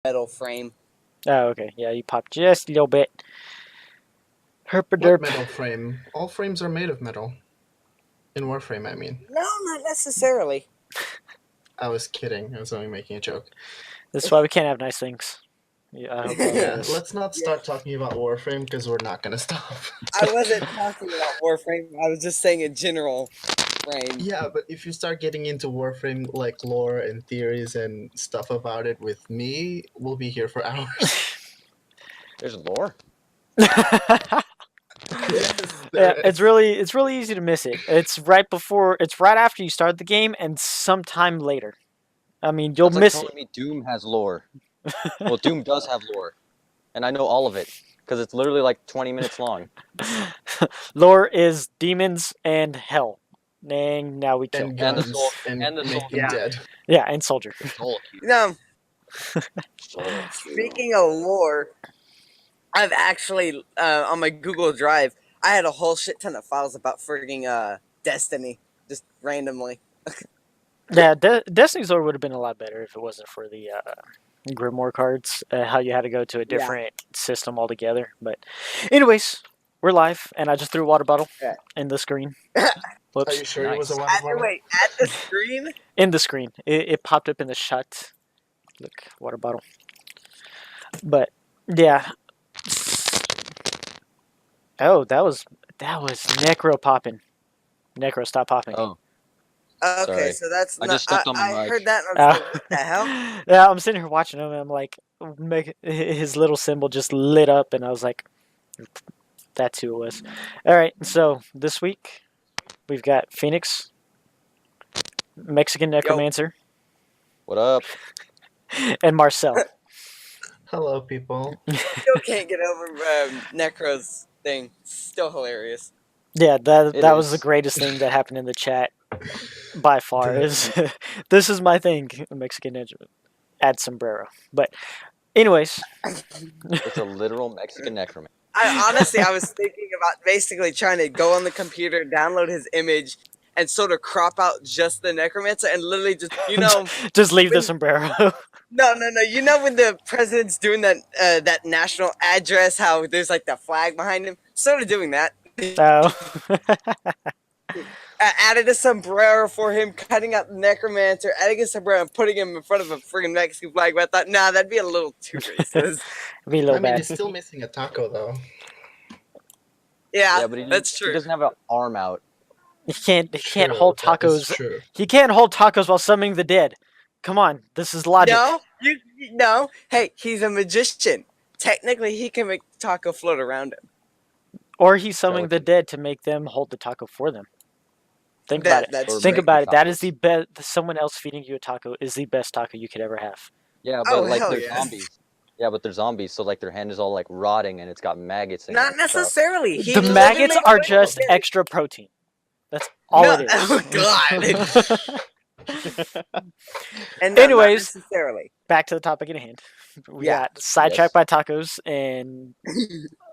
metal frame. Oh, okay. Yeah, you popped just a little bit. What Herpaderp. metal frame? All frames are made of metal. In Warframe, I mean. No, not necessarily. I was kidding. I was only making a joke. That's why we can't have nice things. Yeah, I hope y'all know Yeah, this. let's not start talking about Warframe because we're not gonna stop. I wasn't talking about Warframe. I was just saying a general frame. Yeah, but if you start getting into Warframe, like lore and theories and stuff about it with me, we'll be here for hours. There's lore. Yes, Yeah, there it's really easy to miss it. It's right after you start the game and sometime later. I mean, you'll That's like miss telling it. me Doom has lore. Well, Doom does have lore, and I know all of it because it's literally like 20 minutes long. Lore is demons and hell. And now we kill. And And the guns soul- and, and the make soul- them yeah. dead. Yeah, and soldier. Soul cube. No, Soul cube. speaking of lore, I've actually on my Google Drive, I had a whole shit ton of files about frigging Destiny, just randomly. Yeah, Destiny's Lore would have been a lot better if it wasn't for the Grimoire cards. How you had to go to a different system altogether. But, anyways, we're live, and I just threw a water bottle Yeah. in the screen. Are Whoops. you sure it was a Nice. water bottle? Wait, at the screen? In the screen. It popped up in the shut. Look, water bottle. But, yeah. Oh, that was Necro popping. Necro, stop popping. Oh, Okay, Sorry. so that's I not. just stepped on my I mic. heard that. And I was like, what the hell? Yeah, I'm sitting here watching him, and I'm like, his little symbol just lit up, and I was like, that's who it was. All right, so this week we've got Phoenix, Mexican Necromancer, what up? and Marcel. Hello, people. Still can't get over Necro's thing. Still hilarious. Yeah, that It was the is. greatest thing that happened in the chat by far. Is this is my thing, Mexican Ninja. Add sombrero. But anyways, It's a literal Mexican necromancer. I was thinking about basically trying to go on the computer, download his image, and sort of crop out just the Necromancer, and literally just just leave the when- sombrero. no. You know when the president's doing that national address, how there's like the flag behind him, sort of doing that. Oh. Added a sombrero for him, cutting out the Necromancer, adding a sombrero, and putting him in front of a friggin' Mexican flag. But I thought, nah, that'd be a little too racist. Be a little I mean, bad. he's still missing a taco, though. Yeah, but that's he true. doesn't have an arm out. He can't True, hold that is tacos. true. He can't hold tacos while summoning the dead. Come on, this is logic. No. Hey, he's a magician. Technically, he can make the taco float around him. Or he's summoning what the you- dead to make them hold the taco for them. Think about it. That's Or Think make about the it. That is tacos. the best. Someone else feeding you a taco is the best taco you could ever have. Yeah, Oh, but like hell they're yes. zombies. Yeah, but they're zombies, so like their hand is all like rotting and it's got maggots in it. Not and stuff. necessarily. He The maggots literally are put just it- extra protein. That's all No, it is. oh, God. And Anyways. not necessarily. Back to the topic at hand. We Yeah. got sidetracked Yes. by tacos, and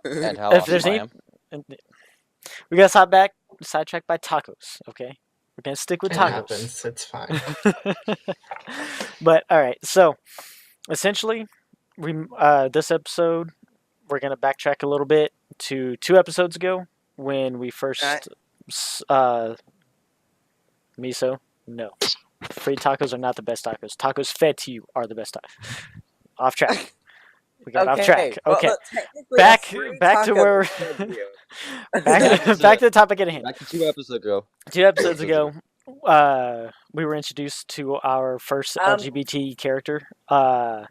And how if awesome there's I any, am. we got sidetracked by tacos. Okay, we're gonna stick with It tacos. happens. It's fine. But all right, so essentially, this episode we're gonna backtrack a little bit to 2 episodes ago when we first Alright. miso. No, free tacos are not the best tacos. Tacos fed to you are the best tacos. Off track. We got off track. Well, Okay, look, technically, back a free to taco where is good for you. back to the topic at hand. Back to 2 episodes ago. 2 episodes ago, we were introduced to our first LGBT character. Okay,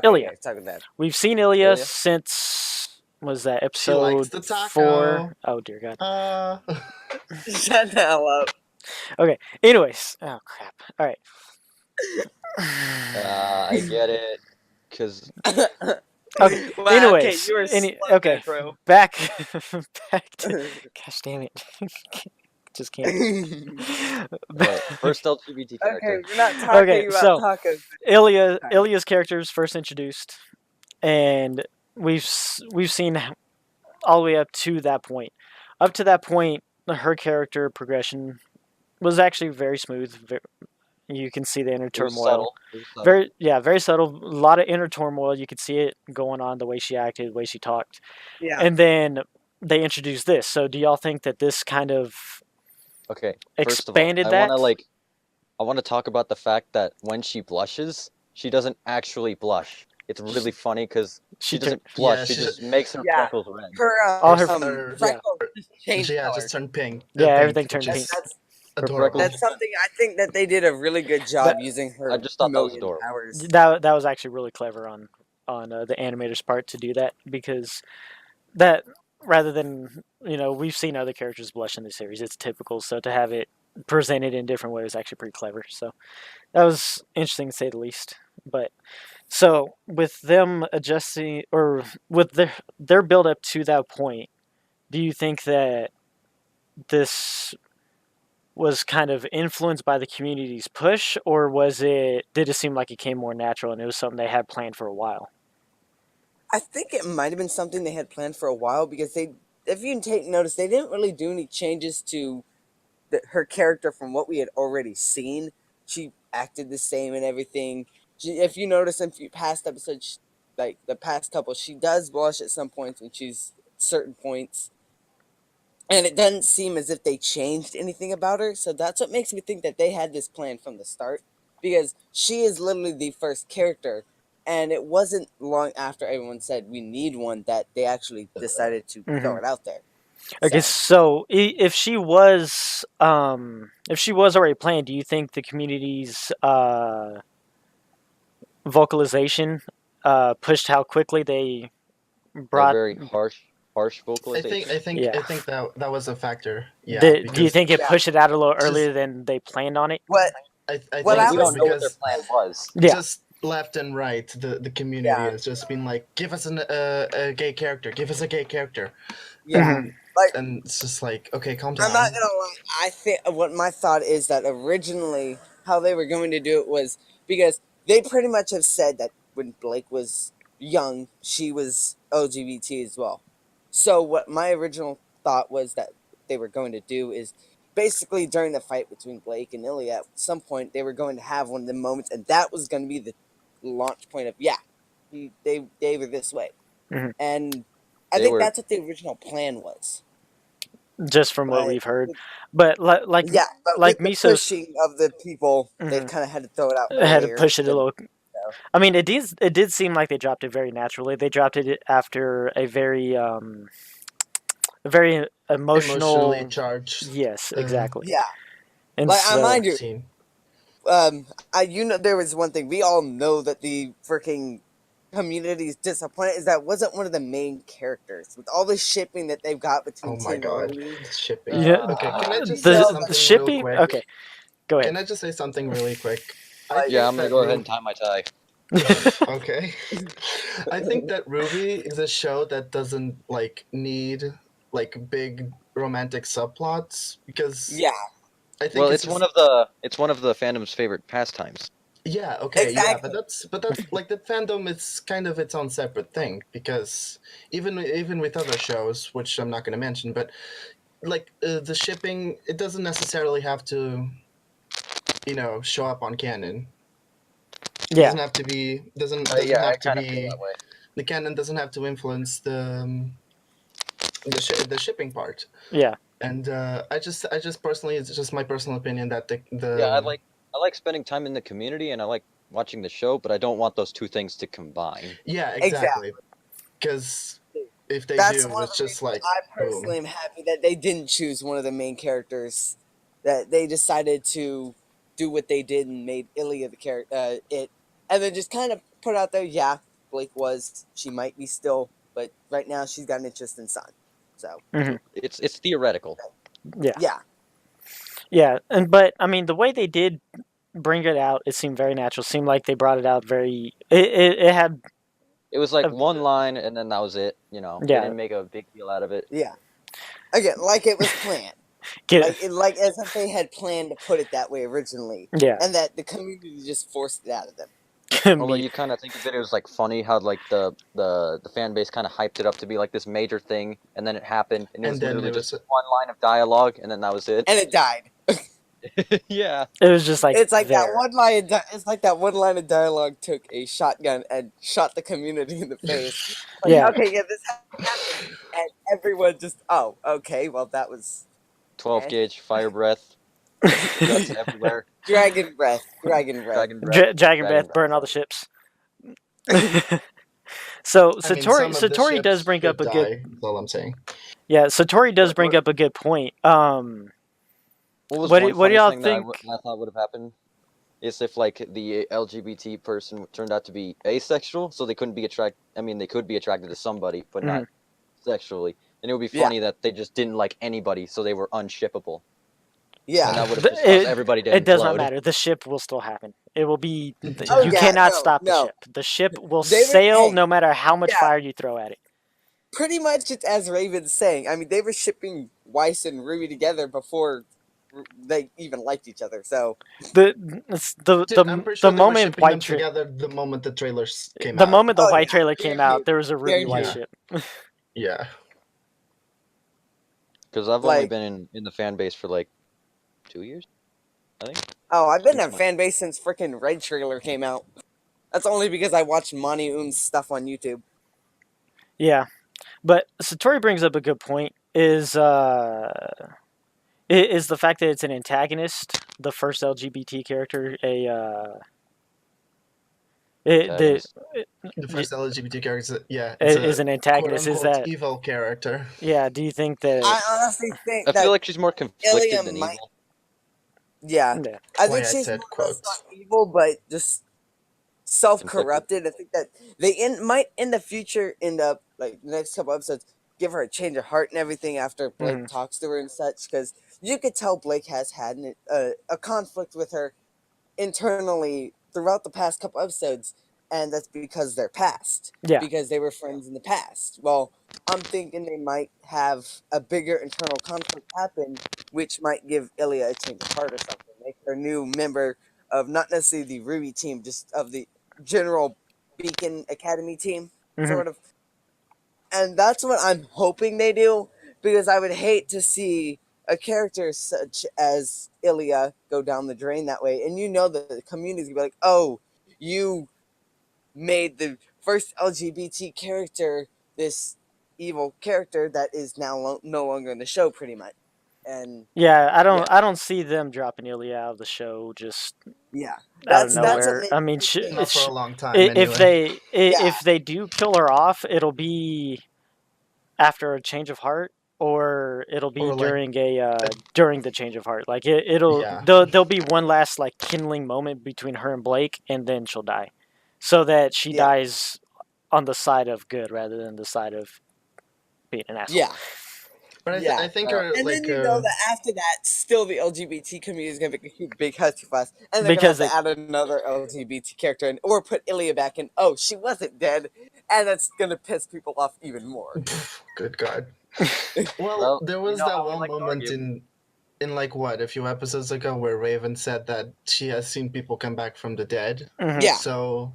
Ilya. talk about that. We've seen Ilya Ilya? since was that She likes episode the taco. 4? Oh dear God. Shut the hell up. Okay. Anyways, oh crap. All right. I get it. Because Okay. Wow, Anyways, okay, you were slow okay. there, bro. Back to. Gosh damn it. Just can't. first LGBT character. Okay, we're not talking Okay, about so- tacos. Ilya's character is first introduced, and we've seen all the way up to that point. Up to that point, her character progression was actually very smooth. You can see the inner It was turmoil. subtle. It was subtle. Very subtle. A lot of inner turmoil. You could see it going on, the way she acted, the way she talked. Yeah. And then they introduced this. So do y'all think that this kind of Okay. First of all, expanded I that? want to talk about the fact that when she blushes, she doesn't actually blush. It's really funny because she doesn't blush. Yeah, she she just makes her Yeah. freckles red. Her All her- her- freckles just changed Yeah, color. just turned pink. Yeah, Pink, everything which turned is pink. That's adorable. that's something I think that they did a really good job using her I just thought that was chameleon adorable. powers. That was actually really clever on the animator's part to do that, because that, rather than, we've seen other characters blush in the series, it's typical. So to have it presented in different ways is actually pretty clever. So that was interesting to say the least. But so with them adjusting, or with their build up to that point, do you think that this was kind of influenced by the community's push, or did it seem like it came more natural and it was something they had planned for a while? I think it might have been something they had planned for a while, because if you take notice, they didn't really do any changes to her character from what we had already seen. She acted the same and everything. If you notice in past episodes, like the past couple, she does blush at some points when she's certain points. And it doesn't seem as if they changed anything about her. So that's what makes me think that they had this plan from the start. Because she is literally the first character. And it wasn't long after everyone said we need one that they actually decided to throw it out there. Okay, so if she was already planned, do you think the community's vocalization pushed how quickly they brought? Very harsh vocalization. I think that was a factor. Yeah. Do you think it pushed it out a little earlier than they planned on it? What I What think we so don't know what their because plan was. Yeah. just left and right, the community has just been like, give us a gay character, give us a gay character. Yeah. Like, And it's just like, okay, calm down. I'm not gonna lie. I think what my thought is that originally how they were going to do it was because they pretty much have said that when Blake was young, she was LGBT as well. So what my original thought was that they were going to do is basically during the fight between Blake and Ilya, at some point they were going to have one of the moments, and that was going to be the launch point of they were this way, Mhm. and I think that's what the original plan was. Just from what But- we've heard, but like but like with the Miso's pushing of the people, they've Mhm. kind of had to throw it out. I had to earlier push it a than- little. I mean, it did seem like they dropped it very naturally. They dropped it after a very emotional. Emotionally charged. Yes, exactly. Yeah, And like so, mind you, Scene. there was one thing we all know that the freaking community's disappointed is that wasn't one of the main characters with all the shipping that they've got between Oh my Tim god, and Lee. the shipping. Yeah, Okay, can I just say the something shipping. real quick? Okay, go ahead. Can I just say something really quick? Yeah, I'm gonna go ahead and tie my tie. Okay. I think that RWBY is a show that doesn't need big romantic subplots because Yeah, I think Well, it's it's one of the fandom's favorite pastimes. yeah, okay, yeah, Exactly. but that's like the fandom is kind of its own separate thing because even with other shows, which I'm not going to mention, but the shipping, it doesn't necessarily have to show up on canon. It Yeah, doesn't have to be the canon doesn't have to influence the shipping part. yeah. And I just personally, it's just my personal opinion that the Yeah, I like spending time in the community and I like watching the show, but I don't want those two things to combine. yeah, exactly. Because if they that's do, one of it's the just reasons like I personally am happy that they didn't choose one of the main characters. That they decided to do what they did and made Ilya the character, and then just kind of put out there. Yeah, Blake she might be still, but right now she's got an interest in Sun. So It's theoretical. Yeah, but I mean, the way they did bring it out, it seemed very natural. Seemed like they brought it out very. It had. It was like one line and then that was it. They Yeah. didn't make a big deal out of it. yeah, again, like it was planned. Like as if they had planned to put it that way originally, Yeah. and that the community just forced it out of them. Although you kind of think of it, it was like funny how like the fan base kind of hyped it up to be like this major thing, and then it happened, and it was then literally it was just one line of dialogue, and then that was it. And it died. Yeah. It was just like It's like there. that one line. It's like that one line of dialogue took a shotgun and shot the community in the face. Like, Yeah. okay, yeah, this happened, and everyone just, oh, okay, well, that was 12 eh. gauge fire breath. Guts everywhere. Dragon breath, dragon breath. Dragon breath. Dragon Breath, burn all the ships. So I mean, some of the Satori does ships bring up should a good die. That's all I'm saying. yeah. Satori does bring up a good point. What was What one do funny y'all thing think? that I thought would have happened? Is if like the LGBT person turned out to be asexual, so they couldn't be attracted. I mean, they could be attracted to somebody, but not sexually. And it would be Yeah. funny that they just didn't like anybody, so they were unshippable. And Yeah. that would have just caused everybody to It does not implode. matter. The ship will still happen. It will be. Oh, You yeah, cannot no, stop the no. ship. The ship will They were- sail hey, no matter how much yeah. fire you throw at it. Pretty much it's as Raven's saying. I mean, they were shipping Weiss and Ruby together before they even liked each other, so. The I'm pretty sure they were moment shipping them white together the moment the trailers came the out. moment the Oh, white yeah. trailer came out, there was a Ruby white Yeah. ship. Yeah. Because I've only Like- been in the fan base for like 2 years, I think. Oh, I've been in Thanks, fan base since freaking Red trailer came out. That's only because I watched Monty Oom's stuff on YouTube. Yeah, but Satori brings up a good point. Is the fact that it's an antagonist, the first LGBT character, Antagonist. The first LGBT character, yeah, is an antagonist. Is quote-unquote that evil character. yeah? Do you think that? I honestly think I that feel like she's more conflicted Ilya than might- evil. yeah, Yeah. I Why think I she's said more or less quotes. not evil, but just self-corrupted. I think that they might in the future end up like the next couple episodes give her a change of heart and everything after Blake talks to her and such, because you could tell Blake has had a conflict with her internally throughout the past couple episodes, and that's because they're past. Yeah. Because they were friends in the past. Well, I'm thinking they might have a bigger internal conflict happen, which might give Ilya a change of heart or something. Make her a new member of not necessarily the RWBY team, just of the general Beacon Academy team, sort of. And that's what I'm hoping they do, because I would hate to see a character such as Ilya go down the drain that way. And you know that the community's gonna be like, oh, you made the first LGBT character this evil character that is now no longer in the show, pretty much. And Yeah, I don't see them dropping Ilya out of the show just yeah, out of that's nowhere. what I mean, Not for a long time, if anyway. if they do kill her off, it'll be after a change of heart, or it'll be Or, like, during the change of heart. Like it'll Yeah. there'll be one last like kindling moment between her and Blake, and then she'll die, so that she Yeah. dies on the side of good rather than the side of being an asshole. yeah. But Yeah. I think And then you know that after that, still the LGBT community is going to make a huge big hussy fuss, and they're going Because to have to add another LGBT character in, or put Ilya back in. Oh, she wasn't dead, and that's going to piss people off even more. Good God. Well, Well, there was you know that how we one like to moment argue. in like what, a few episodes ago, where Raven said that she has seen people come back from the dead. Mhm. Yeah. So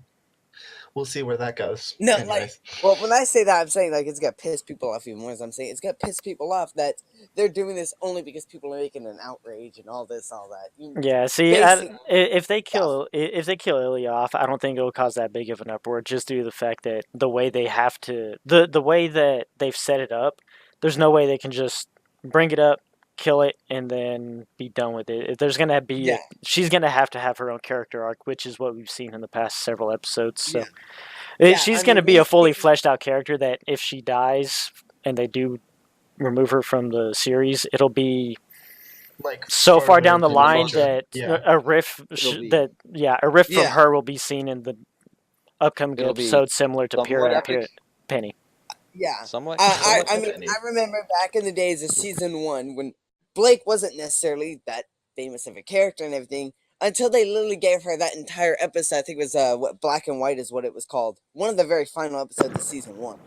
we'll see where that goes. No, Anyways. well, when I say that, I'm saying like it's gonna piss people off even more. As I'm saying, it's gonna piss people off that they're doing this only because people are making an outrage and all this, all that. Yeah, see, Basic if they kill Ilya off, I don't think it'll cause that big of an uproar. Just due to the fact that the way they have to, the way that they've set it up, there's no way they can just bring it up, kill it, and then be done with it. If there's gonna be, Yeah. she's gonna have to have her own character arc, which is what we've seen in the past several episodes. So Yeah. Yeah, she's I gonna mean, be a we've fully seen- fleshed out character. That if she dies and they do remove her from the series, it'll be Like so far down the in line future. that Yeah. a riff It'll be- a riff from Yeah. her will be seen in the upcoming It'll be episode, similar to somewhat Pyrrha epic. Penny. Yeah. Somewhat. I mean, I remember back in the days of season 1 when Blake wasn't necessarily that famous of a character and everything until they literally gave her that entire episode. I think it was what Black and White is what it was called. One of the very final episodes of season 1,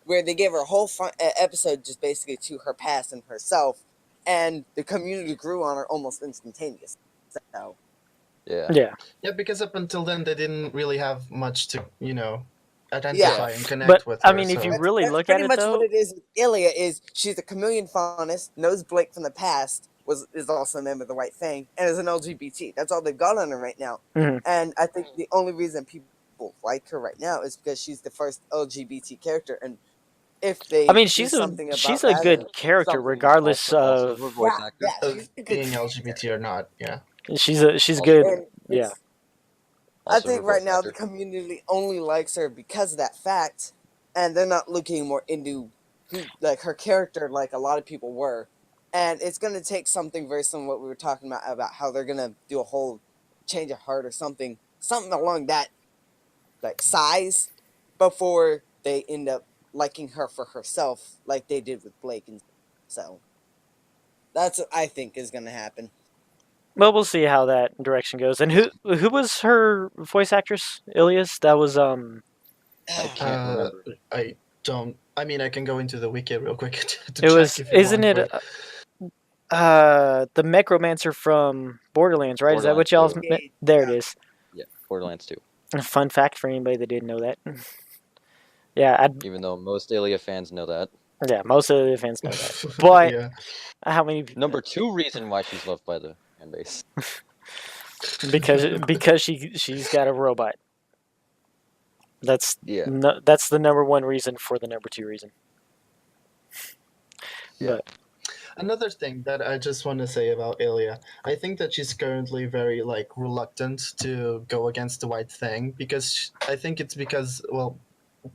where they gave her a whole episode just basically to her past and herself, and the community grew on her almost instantaneously. So Yeah. Yeah, Yeah, because up until then they didn't really have much to, identify and connect but with her. I mean, if so- you really that's look at pretty it much though, what it is with Ilya. Is she's a chameleon faunist, knows Blake from the past, is also a member of the White Fang and is an LGBT. That's all they've got on her right now. Mhm. And I think the only reason people like her right now is because she's the first LGBT character. And if they I mean, do she's something about a that, good character, something- regardless Also of her voice actor. yeah, Of she's a good being character. LGBT or not, yeah. she's Also- good. And Yeah. it's- I Also her think right voice now actor. the community only likes her because of that fact, and they're not looking more into like her character like a lot of people were. And it's going to take something very similar to what we were talking about how they're going to do a whole change of heart or something along that like size before they end up liking her for herself like they did with Blake. And so that's what I think is going to happen. Well, we'll see how that direction goes. And who was her voice actress? Ilias? That was I can't remember. I don't. I mean, I can go into the wiki real quick to it check was if you isn't want, it but- the Necromancer from Borderlands, right? Is that what y'all's Borderlands there it is. Yeah, Borderlands 2. A fun fact for anybody that didn't know that. Yeah, Even though most Ilia fans know that. yeah, most of the fans know that. But yeah. how many Number 2 reason why she's loved by the fan base. because she's got a robot. That's Yeah. that's the number one reason for the number two reason. Yeah. But Another thing that I just want to say about Ilya, I think that she's currently very like reluctant to go against the White Thing because I think it's because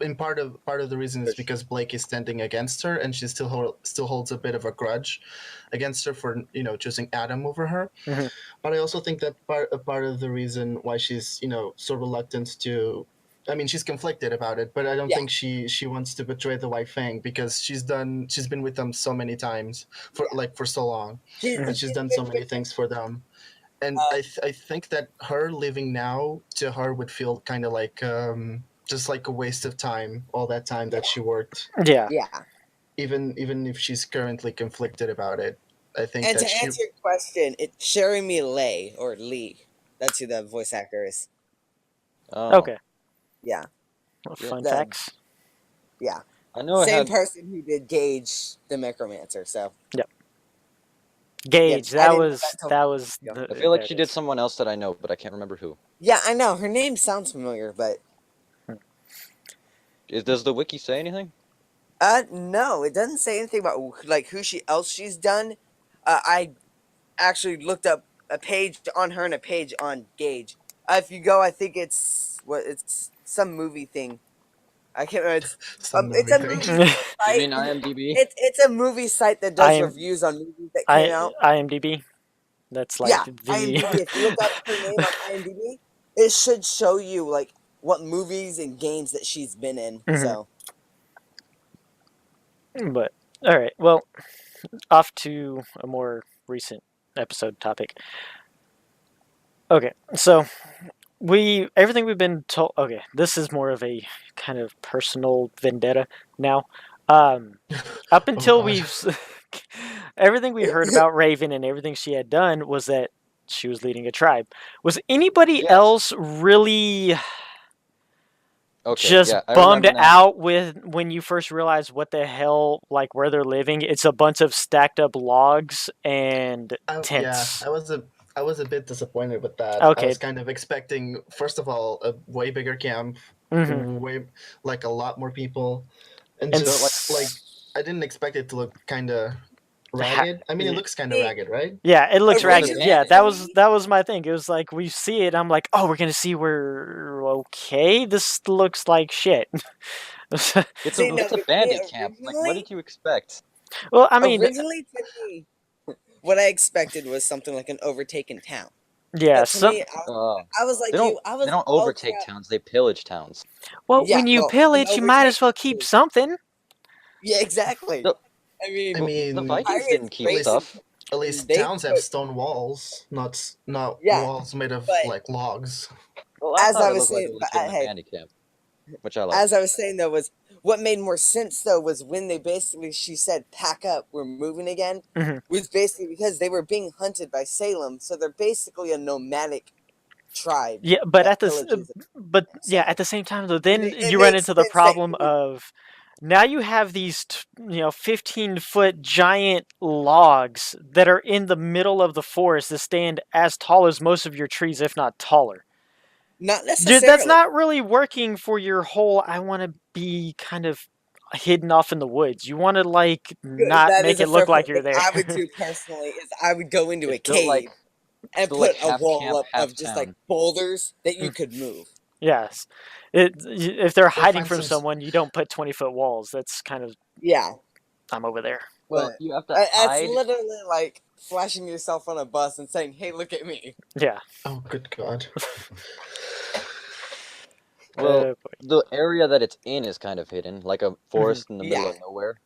in part of the reason is because Blake is standing against her and she still holds a bit of a grudge against her for choosing Adam over her. Mhm. But I also think that part of the reason why she's so reluctant to. I mean, she's conflicted about it, but I don't think she wants to betray the White Fang because she's been with them so many times for so long, and she's done so many things for them. And I think that her leaving now to her would feel kind of like just like a waste of time, all that time that she worked. yeah, Even if she's currently conflicted about it, I think And that to answer your question, it's Jeremy Lay or Lee. That's who the voice actor is. Oh. okay. Yeah, Fun the- facts. yeah. I know Same it had person who did Gage the Necromancer. So Gauge. I That didn't know was that till- that was. Yeah. The, I feel like there she it did is. someone else that I know, but I can't remember who. yeah, I know her name sounds familiar, but Does the wiki say anything? no, it doesn't say anything about like who she's done. I actually looked up a page on her and a page on Gage. If you go, I think it's some movie thing. I can't remember. It's a movie You site. mean IMDb? It's a movie site that does IM reviews on movies that came out. IMDb. That's like Yeah, the IMDb. If you look up her name on IMDb, it should show you like what movies and games that she's been in. Mhm. So But all right, well, off to a more recent episode topic. Okay, so everything we've been told. Okay, this is more of a kind of personal vendetta now. Up until God. we've everything we heard about Raven and everything she had done was that she was leading a tribe. Was anybody Yes. else really Okay, just yeah, I bummed remember now. out with when you first realized what the hell, like where they're living? It's a bunch of stacked up logs and tents. I was a bit disappointed with that. Okay. I was kind of expecting, first of all, a way bigger camp, Mhm. way like a lot more people, and And just like I didn't expect it to look kind of ragged. I mean, it looks kind of ragged, right? Yeah, it looks ragged. Originally- Yeah, that was my thing. It was like we see it, I'm like, oh, we're gonna see where okay, this looks like shit. It's See, no, a but bandit yeah, camp. Like, what originally- did you expect? Well, I mean, originally to me, what I expected was something like an overtaken town. yeah. But to me, I was like They don't. you. I was. They don't oh, overtake crap. towns. They pillage towns. Well, Yeah, when you well, pillage, you might as well overtaken keep is- something. Yeah, exactly. No. I mean, I mean, The Vikings Pirates didn't keep raided- stuff. at least they towns have put- stone walls, not Yeah, walls made of but- like logs. Well, As thought I it was looked like saying, it was but legitimate hey, bandit camp, which I like. as I was saying though, was what made more sense though was when they basically she said pack up, we're moving again. Mhm. Was basically because they were being hunted by Salem, so they're basically a nomadic tribe. Yeah, but that at the pillages but yeah, at the same time though, then It you run makes into the sense that problem you would- of now you have these 15-foot giant logs that are in the middle of the forest that stand as tall as most of your trees, if not taller. Not That's necessarily. not really working for your whole I want to be kind of hidden off in the woods. You want to like not That make is a it fair look like point. you're What there. I would do personally is I would go into a It's built cave it's and built like put a half wall camp, up half of just like town. boulders that you Mm. could move. Yes. If they're Or hiding find from some someone, you don't put 20-foot walls. That's kind of Yeah, I'm over there. Well, but you have to that's hide. literally like flashing yourself on a bus and saying, "Hey, look at me." Yeah. Oh, good God. Well, Boy. the area that it's in is kind of hidden, like a forest in the middle Yeah, of nowhere,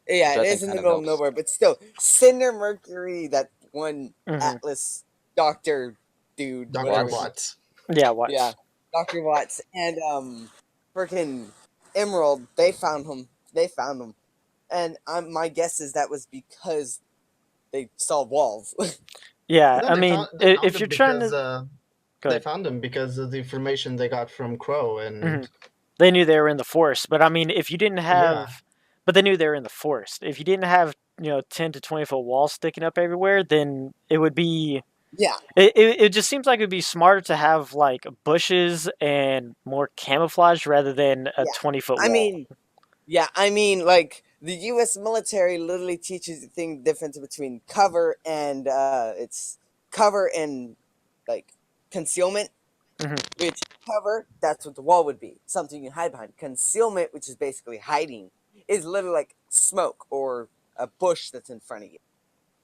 yeah, which it I is think in the kind of middle of helps. nowhere, but still, Cinder Mercury, that one Mhm. Atlas doctor dude, Dr. whatever. Watts. Watts. Yeah, Yeah, Watts. Dr. Watts and freaking Emerald. They found him. They found him, and my guess is that was because they saw walls. Yeah, No, I they mean, found if him you're trying because to go they ahead. found him because of the information they got from Crow, and Mhm. They knew they were in the forest, but I mean, if you didn't yeah, have, but they knew they were in the forest. If you didn't have, 10 to 20-foot walls sticking up everywhere, then it would be. Yeah, It just seems like it would be smarter to have like bushes and more camouflage rather than a yeah. 20-foot I wall. mean, yeah, I mean, like the U.S. military literally teaches the thing difference between cover and it's cover and like concealment. Mhm. Which cover, that's what the wall would be, something you hide behind. Concealment, which is basically hiding, is literally like smoke or a bush that's in front of you.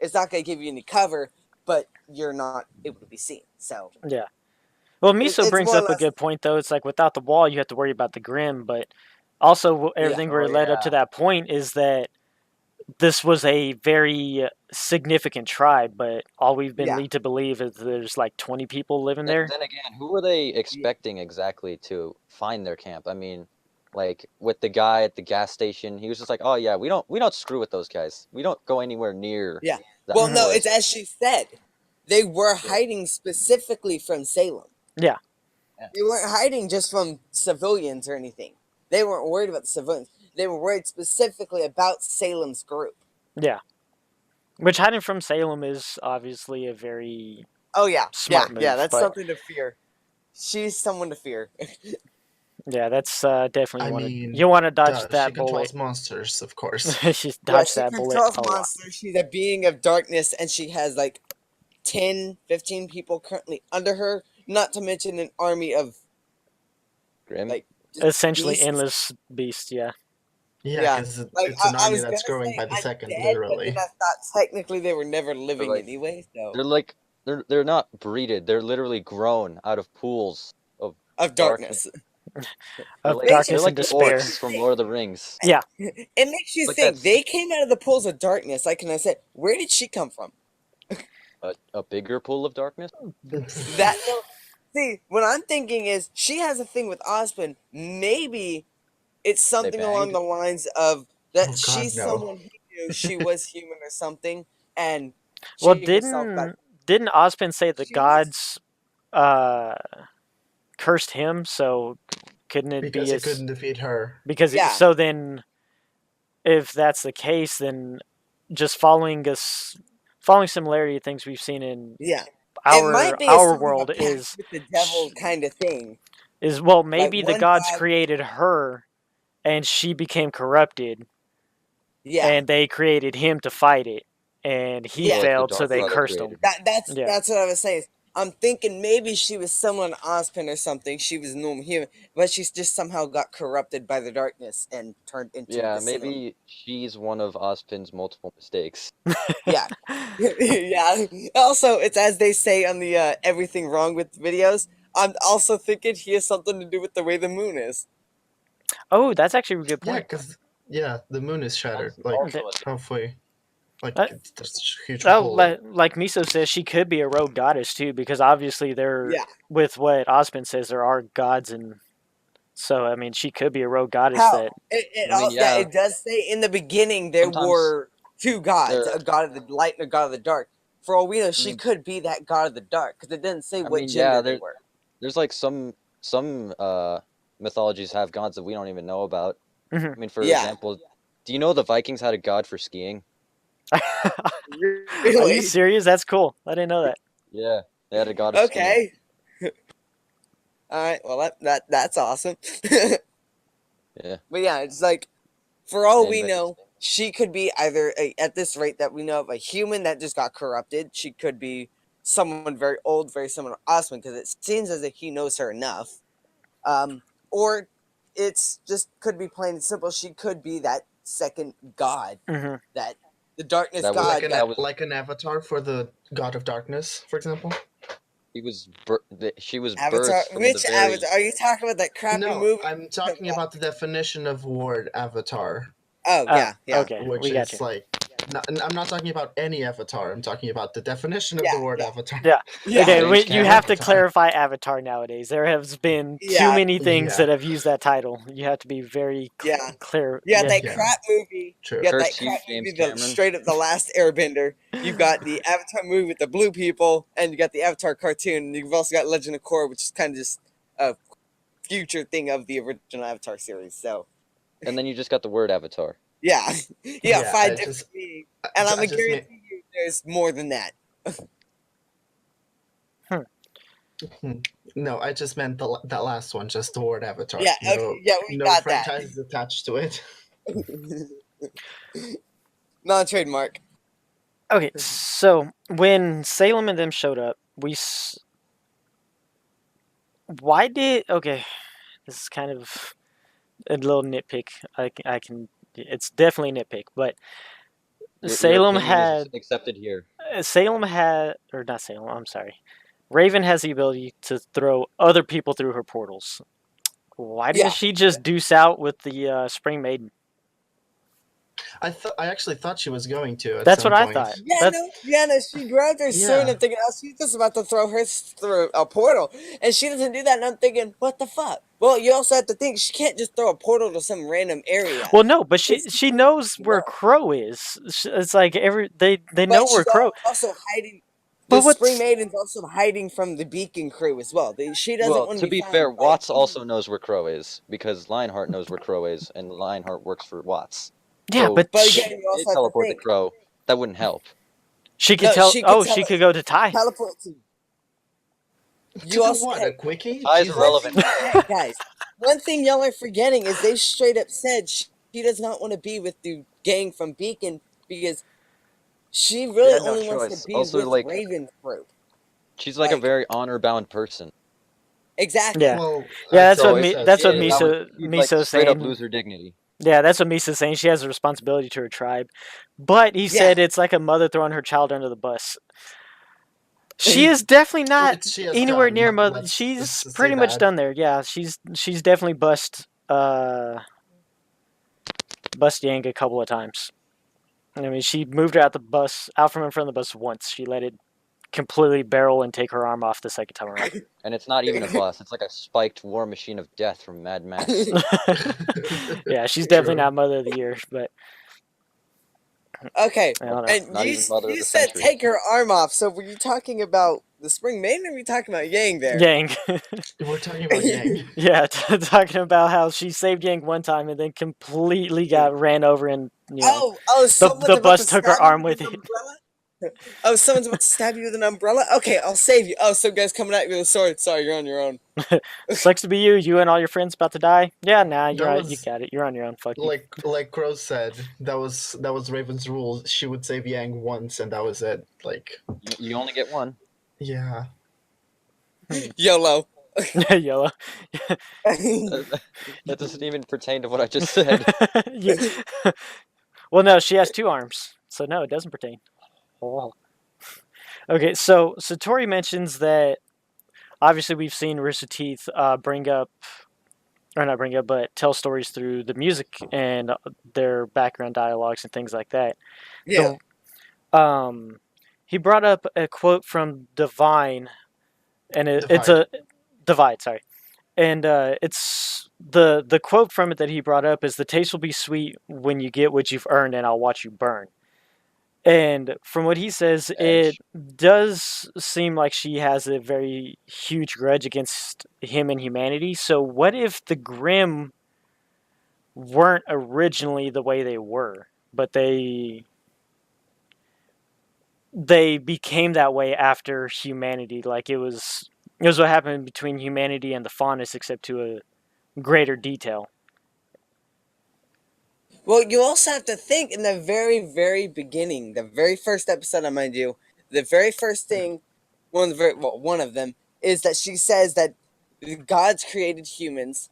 It's not going to give you any cover, but you're not able to be seen. So Yeah. Well, Miso it's brings more or up a less, good point, though. It's like without the wall, you have to worry about the Grim, but also yeah, everything Oh where it led up to yeah. that point is that this was a very significant tribe, but all we've been yeah, led to believe is there's like 20 people living Then, there. then again, who were they yeah, expecting exactly to find their camp? I mean, like with the guy at the gas station, he was just like, "Oh yeah, we don't screw with those guys. We don't go anywhere near yeah. that Well, Mhm. no, it's forest." as she said. They were So, hiding specifically from Salem. Yeah. yeah. They weren't hiding just from civilians or anything. They weren't worried about the civilians. They were worried specifically about Salem's group. Yeah. Which hiding from Salem is obviously a very Oh yeah, yeah, smart yeah. move, That's but something to fear. She's someone to fear. yeah, that's definitely I you want to mean, you want to dodge duh, she that bullet. controls monsters, of course. She's Yeah, dodged she that bullet controls a lot. monsters. She's a being of darkness, and she has like 10, 15 people currently under her. Not to mention an army of Grim. like just Essentially, beasts. endless beast. Yeah. Yeah, Yeah, because like it's an I army was that's gonna growing say by the second, undead, but then literally. I thought technically they were never They're living like anyway. So they're like they're not breeded. They're literally grown out of pools of of darkness. darkness. They're Of like Makes they're darkness and like the makes despair. you orcs from think. Lord of the Rings. Yeah. It makes you Like think. that's They came out of the pools of darkness. Like, can I say, where did she come from? a bigger pool of darkness. That no. See, what I'm thinking is she has a thing with Osmond. Maybe it's They something along banged. the lines of Oh that God, she's no. someone he knew she was human or something, and Well, she herself got. didn't Ozpin say the She was. gods uh cursed him? So couldn't it Because be he as couldn't defeat her. Yeah, so then if that's the case, then just following similarity of things we've seen in yeah. It might our be a our sort of a world pact with the devil kind of thing. well Like maybe the one gods god. created her and she became corrupted Yeah, and they created him to fight it and he So yeah. like the failed so Dark they Brother cursed created him. her. Yeah. That's what I was saying. I'm thinking maybe she was someone Ospen or something. She was normal human, but she's just somehow got corrupted by the darkness and turned into Yeah, the Salem. maybe she's one of Ozpin's multiple mistakes. Yeah, yeah. Also, it's as they say on the everything wrong with videos. I'm also thinking he has something to do with the way the moon is. Oh, that's actually a good Yeah, point. because the moon is shattered. That's Like also a halfway. Like Uh, there's a huge Oh, hole. like Miso says, she could be a rogue goddess too, because obviously there, Yeah. with what Osmond says, there are gods, and so I mean, she could be a rogue goddess How that. I mean, yeah, yeah, it does say in the beginning there sometimes were two gods, there a god of the light and a god of the dark. For all we know, I she mean could be that god of the dark because it didn't say I what mean, yeah, gender they were. there's like some mythologies have gods that we don't even know about. Mhm. I mean, for Yeah. example, do you know the Vikings had a god for skiing? Are Really? you serious? That's cool. I didn't know that. Yeah, they had a god of skiing. Okay. All right. Well, that's awesome. Yeah. But yeah, it's like, for all They we invented know, she could be either at this rate that we know of, a human that just got corrupted. She could be someone very old, very similar to Osman, because it seems as if he knows her enough. Or it's just could be plain and simple. She could be that second god, Hmm. that the darkness That was- god. that was- Like an avatar for the god of darkness, for example. She was Avatar. birthed from the Which very. Avatar? Are you talking about that crappy No, movie? I'm talking about the definition of word avatar, Oh yeah, yeah. Okay, which we got is you. like. I'm not talking about any avatar. I'm talking about the definition of Yeah, the word yeah. avatar. Yeah. Yeah. Okay, James you Cameron have to Avatar. clarify Avatar nowadays. There has been too Yeah. many things Yeah. that have used that title. You have to be very Yeah. clear. You got Yeah. that Yeah. crap movie. True. You got that Curse you, crap James movie, the Cameron. straight up The Last Airbender. You've got the Avatar movie with the blue people, and you got the Avatar cartoon. And you've also got Legend of Korra, which is kind of just a future thing of the original Avatar series. So And then you just got the word avatar. yeah, you got Yeah, five I different just- meanings, and I'm I gonna just mean- guarantee you, there's more than that. No, I just meant that last one, just the word avatar. Yeah, No, okay, yeah, we no got that. franchises attached to it. Non-trademark. Okay, so when Salem and them showed up, why did okay? This is kind of a little nitpick. I can. It's definitely a nitpick, but Your Salem opinion is had accepted here. or not Salem. I'm sorry. Raven has the ability to throw other people through her portals. Why didn't Yeah. she just deuce out with the Spring Maiden? I actually thought she was going to. At That's some what I point. thought. Yeah, no, she grabbed her sword, and Yeah. I'm thinking, oh, she's just about to throw hers through a portal, and she doesn't do that, and I'm thinking, what the fuck? Well, you also have to think, she can't just throw a portal to some random area. Well, no, but It's- she knows where Crow is. It's like they know But where she's Crow. also hiding. But The what's Spring Maiden's also hiding from the Beacon crew as well. She doesn't Well, want to be be found fair, by- Watts also knows where Crow is because Lionheart knows where Crow is, and Lionheart works for Watts. yeah, So but But she, again, you They also have to teleport to think, Crow. That wouldn't help. she could No, tell. she could Oh, tell she it- could go to Ty. teleport to. To You do also what? A quickie? Ty's Jesus. irrelevant. Hey, guys, one thing y'all are forgetting is they straight up said she does not want to be with the gang from Beacon because she really had no only wants choice. to be Also, with like- Raven's group. She's like a Like- very honor-bound person. Exactly. Yeah. Well, Yeah, that's So what if- that's what that Miso she'd, like, Miso's straight up saying. lose her dignity. Yeah, that's what Misa's saying. She has a responsibility to her tribe, but he said it's like a mother throwing her child under the bus. She is definitely not Which she has anywhere done, near mother. let's She's say pretty much that. done there. Yeah, she's definitely bust Yang a couple of times. I mean, she moved her out from in front of the bus once. She let it completely barrel and take her arm off the second time around. And it's not even a bus. It's like a spiked war machine of death from Mad Max. Yeah, she's definitely True. not Mother of the Year, but Okay, I don't know. and Not you, even Mother of you the said Century. take her arm off. So were you talking about the Spring Maiden, or were you talking about Yang there? Yang. We're talking about Yang. Yeah, talking about how she saved Yang one time and then completely got ran over and Someone's the about bus to took her stab you arm with an it. umbrella? Oh, someone's about to stab you with an umbrella? Okay, I'll save you. Oh, some guy's coming at you with a sword. Sorry, you're on your own. Sucks to be you. You and all your friends about to die. Yeah, nah, you're That right. You was- got it. You're on your own. Fuck you. Like Crow said, that was Raven's rule. She would save Yang once, and that was it. Like, You only get one. yeah. YOLO. Yellow. That doesn't even pertain to what I just said. Yeah. Well, no, she has two arms, so no, it doesn't pertain. Oh. Okay, so Tori mentions that obviously we've seen Rooster Teeth but tell stories through the music and their background dialogues and things like that. Yeah. He brought up a quote from Divine, and it's Divide. a Divide, sorry, and it's the quote from it that he brought up is, "The taste will be sweet when you get what you've earned, and I'll watch you burn." And from what he says, Edge. it does seem like she has a very huge grudge against him and humanity. So what if the Grimm weren't originally the way they were, but they became that way after humanity. Like it was what happened between humanity and the faunus, except to a greater detail. Well, you also have to think in the very, very beginning, the very first episode, I mind you, the very first thing, one of them is that she says that the gods created humans,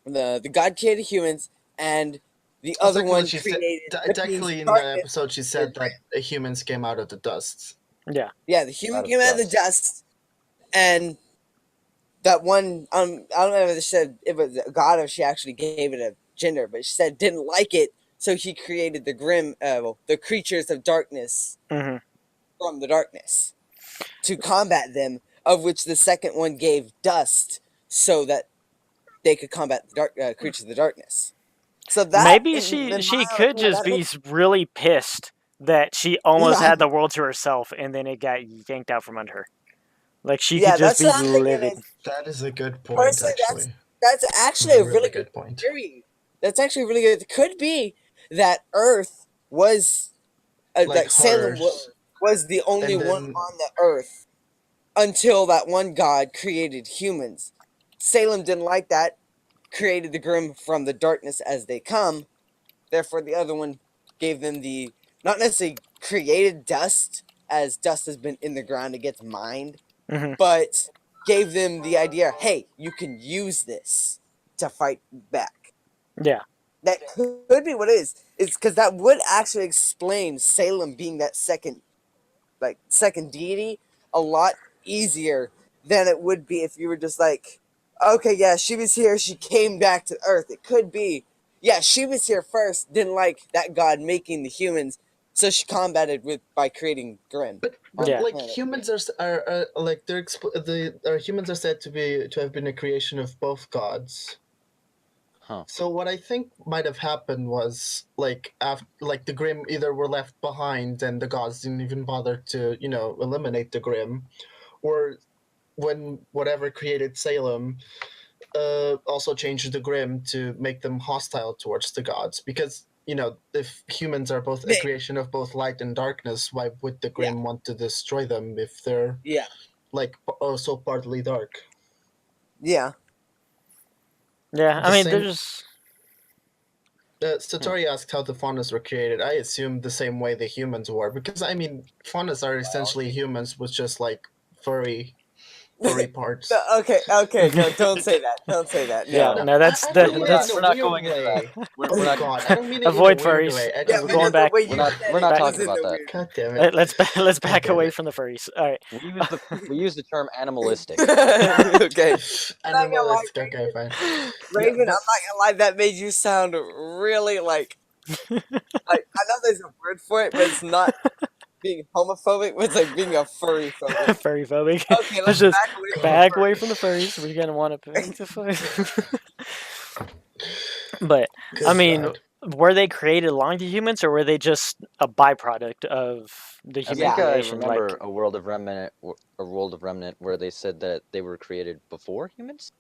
the God created humans, and the Well, other technically, one she said, created the beings technically of in the darkness. episode, she said that humans came out of the dust. Yeah. Yeah, the human Out of came out of the dust. dust, and that one, I don't know if she said it was a god or she actually gave it a gender, but she said didn't like it, so he created the the creatures of darkness Mm-hmm. from the darkness to combat them, of which the second one gave dust so that they could combat the creatures of the darkness. So that, Maybe in she my could just that be makes, really pissed that she almost yeah, had the world to herself and then it got yanked out from under her. Like she could yeah, just that's be what I'm thinking. livid. Is That is a good point, personally, actually. that's actually a Really really good good point. theory. That's actually really good. It could be that Earth was Like that Salem horrors. was the only And one then, on the Earth until that one god created humans. Salem didn't like that, created the Grim from the darkness as they come. Therefore, the other one gave them the, not necessarily created dust, as dust has been in the ground, it gets mined, Hmm. but gave them the idea, hey, you can use this to fight back. Yeah. That could be what it is. It's because that would actually explain Salem being that second deity a lot easier than it would be if you were just like, okay, yeah, she was here, she came back to Earth. It could be, yeah, she was here first, didn't like that god making the humans, so she combated by creating Grim but on the Yeah. like planet. humans are like humans are said to have been a creation of both gods. Huh. So what I think might have happened was like after like the Grim either were left behind and the gods didn't even bother to eliminate the Grim, or when whatever created Salem also changed the Grim to make them hostile towards the gods, because if humans are both a creation of both light and darkness, why would the Grim want to destroy them if they're Yeah, like also partly dark? yeah. Yeah. The I mean, same. there's. Satori asked how the faunas were created. I assume the same way the humans were, because I mean, faunas are essentially humans with just like furry parts. Okay, no, don't say that. Don't say that. Yeah. No. No, No, that's I don't the mean We're it not. in a that's We're not weird going into that. way. We're Oh not. God, I don't mean it in a avoid weird furries. way. I Yeah, just We're mean going it. back. the way you We're said not it talking was in about the that. weird. God damn it. Let's God back damn away it. from the furries. All right. We use the term animalistic. Okay. Not gonna lie, Animalistic. Okay, fine. Raven, I'm But not gonna lie, that made you sound really like I know there's a word for it, but it's not being homophobic, but it's like being a furry phobic. Furry phobic. Okay, Let's let's just back away from back the away furry. from the furries. We're gonna want to pick the furries. But I good mean, God. were they created along the humans, or were they just a byproduct of the I human think Yeah. I creation? remember Like, a world of remnant where they said that they were created before humans.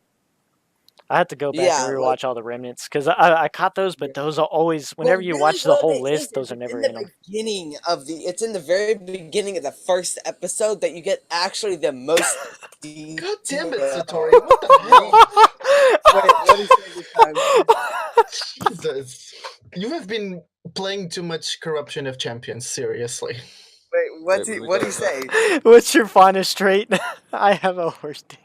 I had to go back and Yeah, like rewatch all the remnants because I caught those, but those are always whenever well, you really watch the what whole it list, those is are it's in never the in them. beginning of the it's in the very beginning of the first episode that you get actually the most detail. God damn it, Satori. What the hell? Wait, what did he say this time? Jesus. You have been playing too much Corruption of Champions, seriously. Wait, Wait, what did he say? What's your fondest trait? I have a horse dick.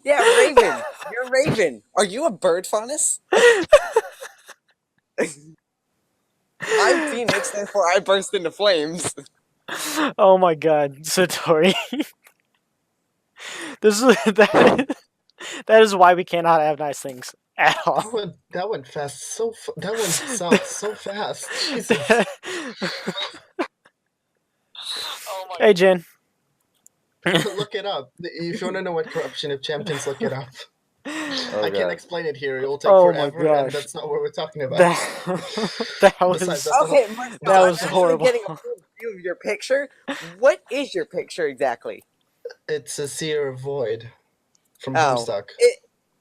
Yeah, Raven. You're Raven. Are you a bird faunus? I'm Phoenix, therefore I burst into flames. Oh my god, Satori. This is that is why we cannot have nice things at all. That went fast. That went south so fast. Jesus. Oh my Hey Jen. Look it up. If you want to know what Corruption of Champions, look it up. Oh I can't god. explain it here. It will take Oh my forever, and gosh. that's not what we're talking about. That Besides, was that's Okay, Marcel, that I'm was actually horrible. getting a full view of your picture. What is your picture exactly? it's a Seer of Void from Oh, Homestuck.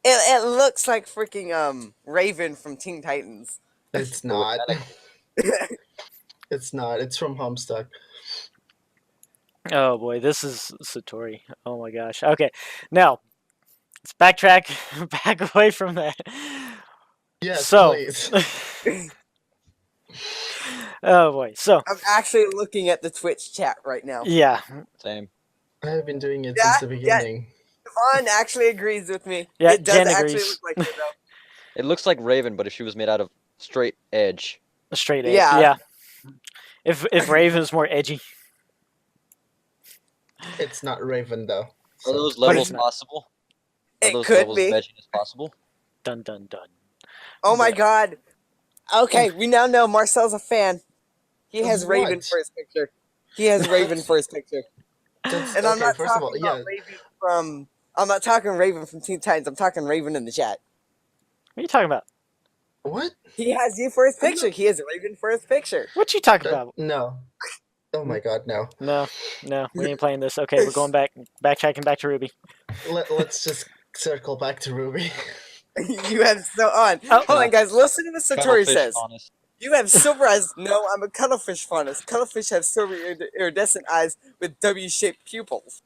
It looks like freaking Raven from Teen Titans. It's Or not. That's It's not. It's from Homestuck. Oh boy, this is Satori. Oh my gosh. Okay, now let's backtrack back away from that. Yes, So, please. oh boy. So, I'm actually looking at the Twitch chat right now. yeah, Same. I have been doing it Yeah, since the beginning. Devon actually agrees with me. Yeah, It does Jen actually agrees. look like her though. It looks like Raven, but if she was made out of straight edge. a straight A. Yeah. Yeah. If Raven's more edgy. It's not Raven though. Are So- those But it's levels not. possible? Are It those could levels be. of edginess possible? Dun dun dun. Oh my Yeah. god. Okay, we now know Marcel's a fan. He Of has Raven what? for his picture. He has Raven for his picture. That's, And I'm okay, not first of talking all, about Raven from. I'm not talking Raven from Teen Titans. I'm talking Raven in the chat. What are you talking about? what? He has you for his picture. He has Raven for his picture. What you talking about? No. Oh my god, no. No, we ain't playing this. Okay, we're going backtracking back to RWBY. Let's just circle back to Ruby. You have so on. Oh. Hold on, guys. Listen to what Satori Cuttlefish says. faunus. You have silver eyes. No, I'm a cuttlefish faunus. Cuttlefish have silver iridescent eyes with W-shaped pupils.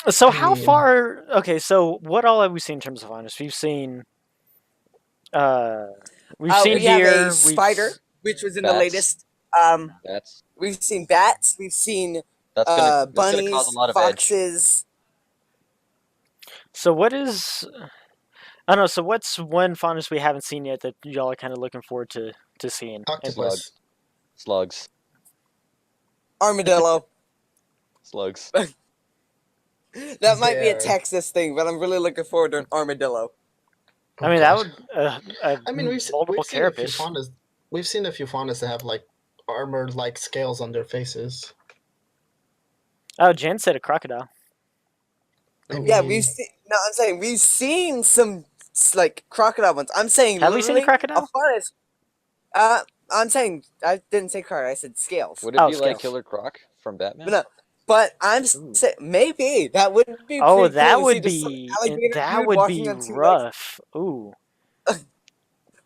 So I how mean- far? Okay, so what all have we seen in terms of honest? We've seen. We've seen we have here. a spider, which was in the Bats. latest. We've seen bats. We've seen That's gonna bunnies, cause a lot of edge. foxes. So what is? I don't know. So what's one faunus we haven't seen yet that y'all are kind of looking forward to seeing? And- Octopus. Slugs. Armadillo. Slugs. That might be a Bear. Texas thing, but I'm really looking forward to an armadillo. I mean, that would. I mean, multiple we've seen a few carapace. faunas. We've seen a few faunas that have like armored-like scales on their faces. Oh, Jen said a crocodile. I Yeah, mean, we've seen. No, I'm saying we've seen some like crocodile ones. I'm saying Have we seen a literally crocodile? faunus. I'm saying I didn't say crocodile. I said scales. Would it Oh, be like scales. Killer Croc from Batman? But no, but I'm Ooh. saying maybe that would be. Oh, pretty that cool to see would just some be. alligator That dude would walking be on two legs. rough. Ooh.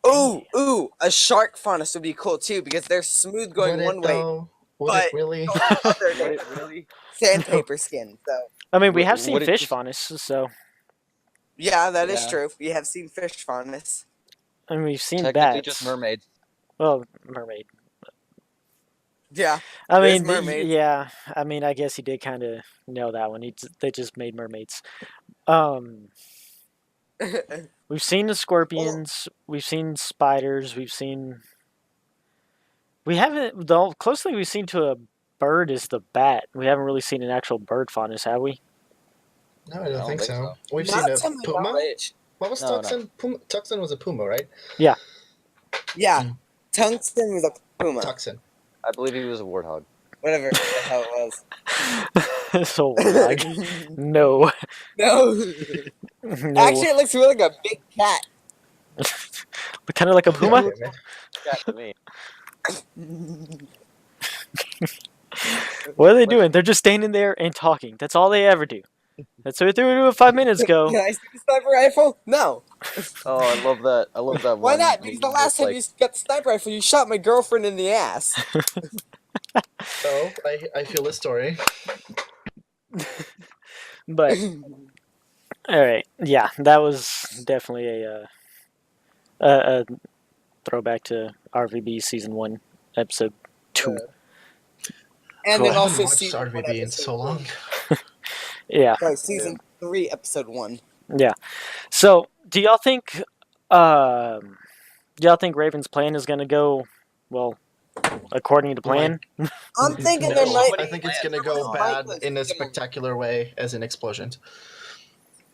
Ooh, a shark faunus would be cool too because they're smooth going would one it way, though? Would but it really? the other Would they it have really? sandpaper skin. So I mean, we Would- have seen would it fish just- faunus, so yeah, that is Yeah. true. We have seen fish faunus. I mean, we've seen Technically bats. just mermaids. Well, mermaid. Yeah, I There's mean, mermaids. yeah. I mean, I guess he did kind of know that one. They just made mermaids. We've seen the scorpions. We've seen spiders. We've seen. We haven't. The closely we've seen to a bird is the bat. We haven't really seen an actual bird faunus, have we? No, I don't think so. We've Not seen a to my puma. knowledge. What was No, no. Tucson? Tucson was a puma, right? Yeah, Mm. tungsten was a puma. Tucson. I believe he was a warthog. Whatever the hell it was. So like, no, No. no. Actually, it looks really like a big cat. Kind of like a puma. God damn it. Cat to me. What are they doing? They're just standing there and talking. That's all they ever do. That's what they were doing 5 minutes ago. Can I see the sniper rifle? No. Oh, I love that. I love that Why one. not? Because the last time you got the sniper rifle, you shot my girlfriend in the ass. So I feel the story. But all right, yeah, that was definitely a throwback to RVB season 1, episode 2. And Cool. then I haven't also watched season 1, RWBY in episode so long. 1. Yeah, Sorry, season 3, episode 1. yeah. So, do y'all think Raven's plan is gonna go well according to plan? I'm thinking No, there might. I think it's gonna go bad in a spectacular way as an explosion.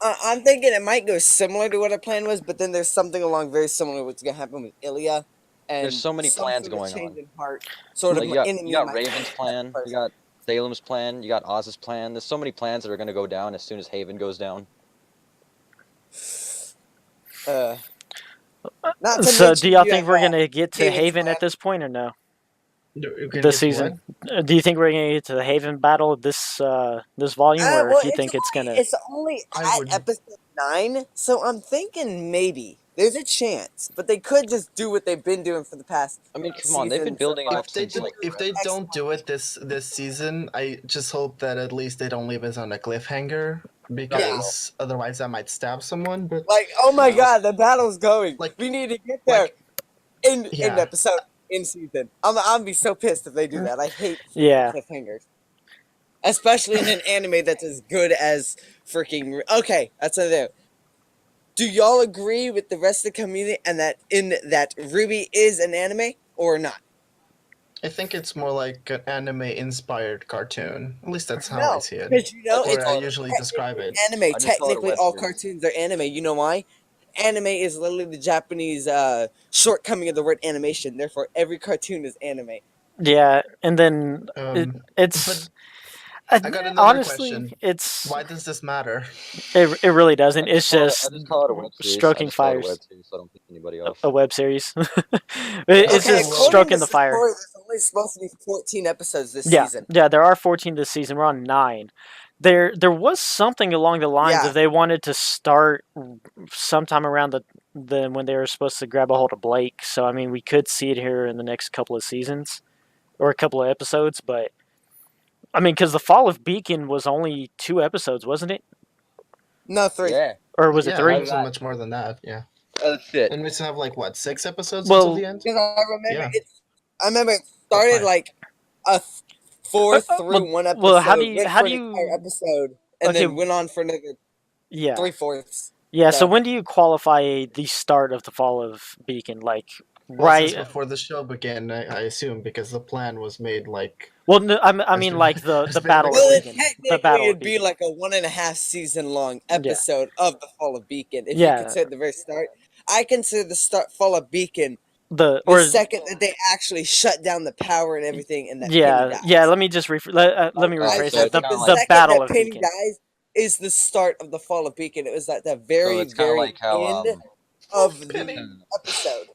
I'm thinking it might go similar to what our plan was, but then there's something along very similar to what's gonna happen with Ilya. And There's so many some plans sort of going change on. in heart, sort Like, of you got, enemy you got might- Raven's plan, you got Salem's plan, you got Oz's plan. There's so many plans that are going to go down as soon as Haven goes down. Not to So, do mention y'all you think have, we're gonna get to Haven's Haven plan. at this point or no? You can this get to what? season? Do you think we're gonna get to the Haven battle this volume, or Well, do you think it's gonna? it's only I at would. episode 9, so I'm thinking maybe there's a chance, but they could just do what they've been doing for the past I mean, come on, they've been seasons of, building it up If they since do, like if they next don't do it this season, I just hope that at least they don't leave us on a cliffhanger, because otherwise I might stab someone. But like, oh my No. god, the battle's going. Like- We need to get there like in yeah. episode in season. I'm be so pissed if they do that. I hate Yeah. cliffhangers, especially in an anime that's as good as freaking. Okay, that's what I do. Do y'all agree with the rest of the community and that RWBY is an anime or not? I think it's more like an anime-inspired cartoon. At least that's how I No, see it. because Or I usually describe it. Anime. I just call it a Technically, web all series. cartoons are anime. You know why? Anime is literally the Japanese shortcoming of the word animation. Therefore, every cartoon is anime. Yeah, and then But I got another honestly, question. it's Why does this matter? it really doesn't. It's I just just call it a web series. stroking I just call it a fires. web series, so I don't piss anybody off. A web series. It's Okay, just well- according stroking to the fire. story, there's only supposed to be 14 episodes this Yeah, season. yeah. There are 14 this season. We're on 9. There was something along the lines Yeah. of they wanted to start sometime around the when they were supposed to grab a hold of Blake. So I mean, we could see it here in the next couple of seasons or a couple of episodes. But I mean, because the Fall of Beacon was only 2 episodes, wasn't it? No, 3. Yeah. Or was it Yeah, 3? not so much more than that. Yeah, Shit. and we still have like what 6 episodes Well- until the end. Because I remember it Or started 5. like a 4 through well- one episode. well, how do you- went how for do an you- entire episode and Okay. then went on for another Yeah. 3/4. Yeah. So So- when do you qualify the start of the Fall of Beacon? Like Well, right. since before the show began, I assume, because the plan was made like. Well, no, I Has mean been- like the has the been battle like- Well, of it Beacon. technically The battle of it'd be Beacon. like a 1.5 season long Yeah. episode of the Fall of Beacon. If Yeah. you consider the very start, I consider the Fall of Beacon The the or second that they actually shut down the power and everything, and that Penny yeah, dies. yeah. Let me just let me I rephrase so that. it's think kinda the like- second Battle that of Penny Beacon. dies is the start of the Fall of Beacon. It was at the So very, it's kind of very like how end of the Penny. episode.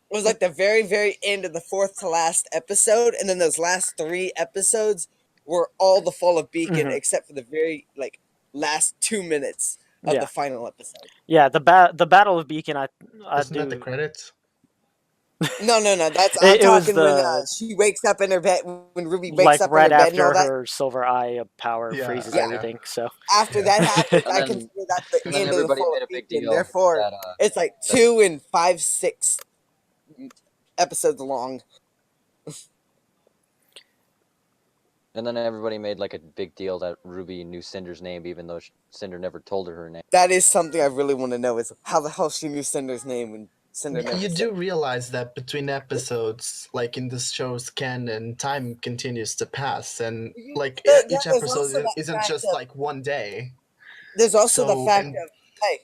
It was like the very, very end of the 4th to last episode, and then those last 3 episodes were all the Fall of Beacon, Mhm. except for the very last 2 minutes of Yeah. the final episode. Yeah, the Battle of Beacon. I Isn't that the do. credits? No, that's It I'm was talking when the- she wakes up in her bed, when Ruby wakes Like up right in her bed and all after that. her silver eye of power Yeah, freezes yeah. everything. So After that happens, And I then- consider that the And then end of the everybody Fall made a of big Beacon. deal Therefore, that it's like 2 and 5, 6 episodes long. and then everybody made like a big deal that Ruby knew Cinder's name, even though Cinder never told her name. That is something I really want to know: is how the hell she knew Cinder's name when Cinder never You said. do realize that between episodes, like in this show's canon, time continues to pass, and like There- each there's episode also that isn't fact just of- like one day. There's also the So, fact and- of hey,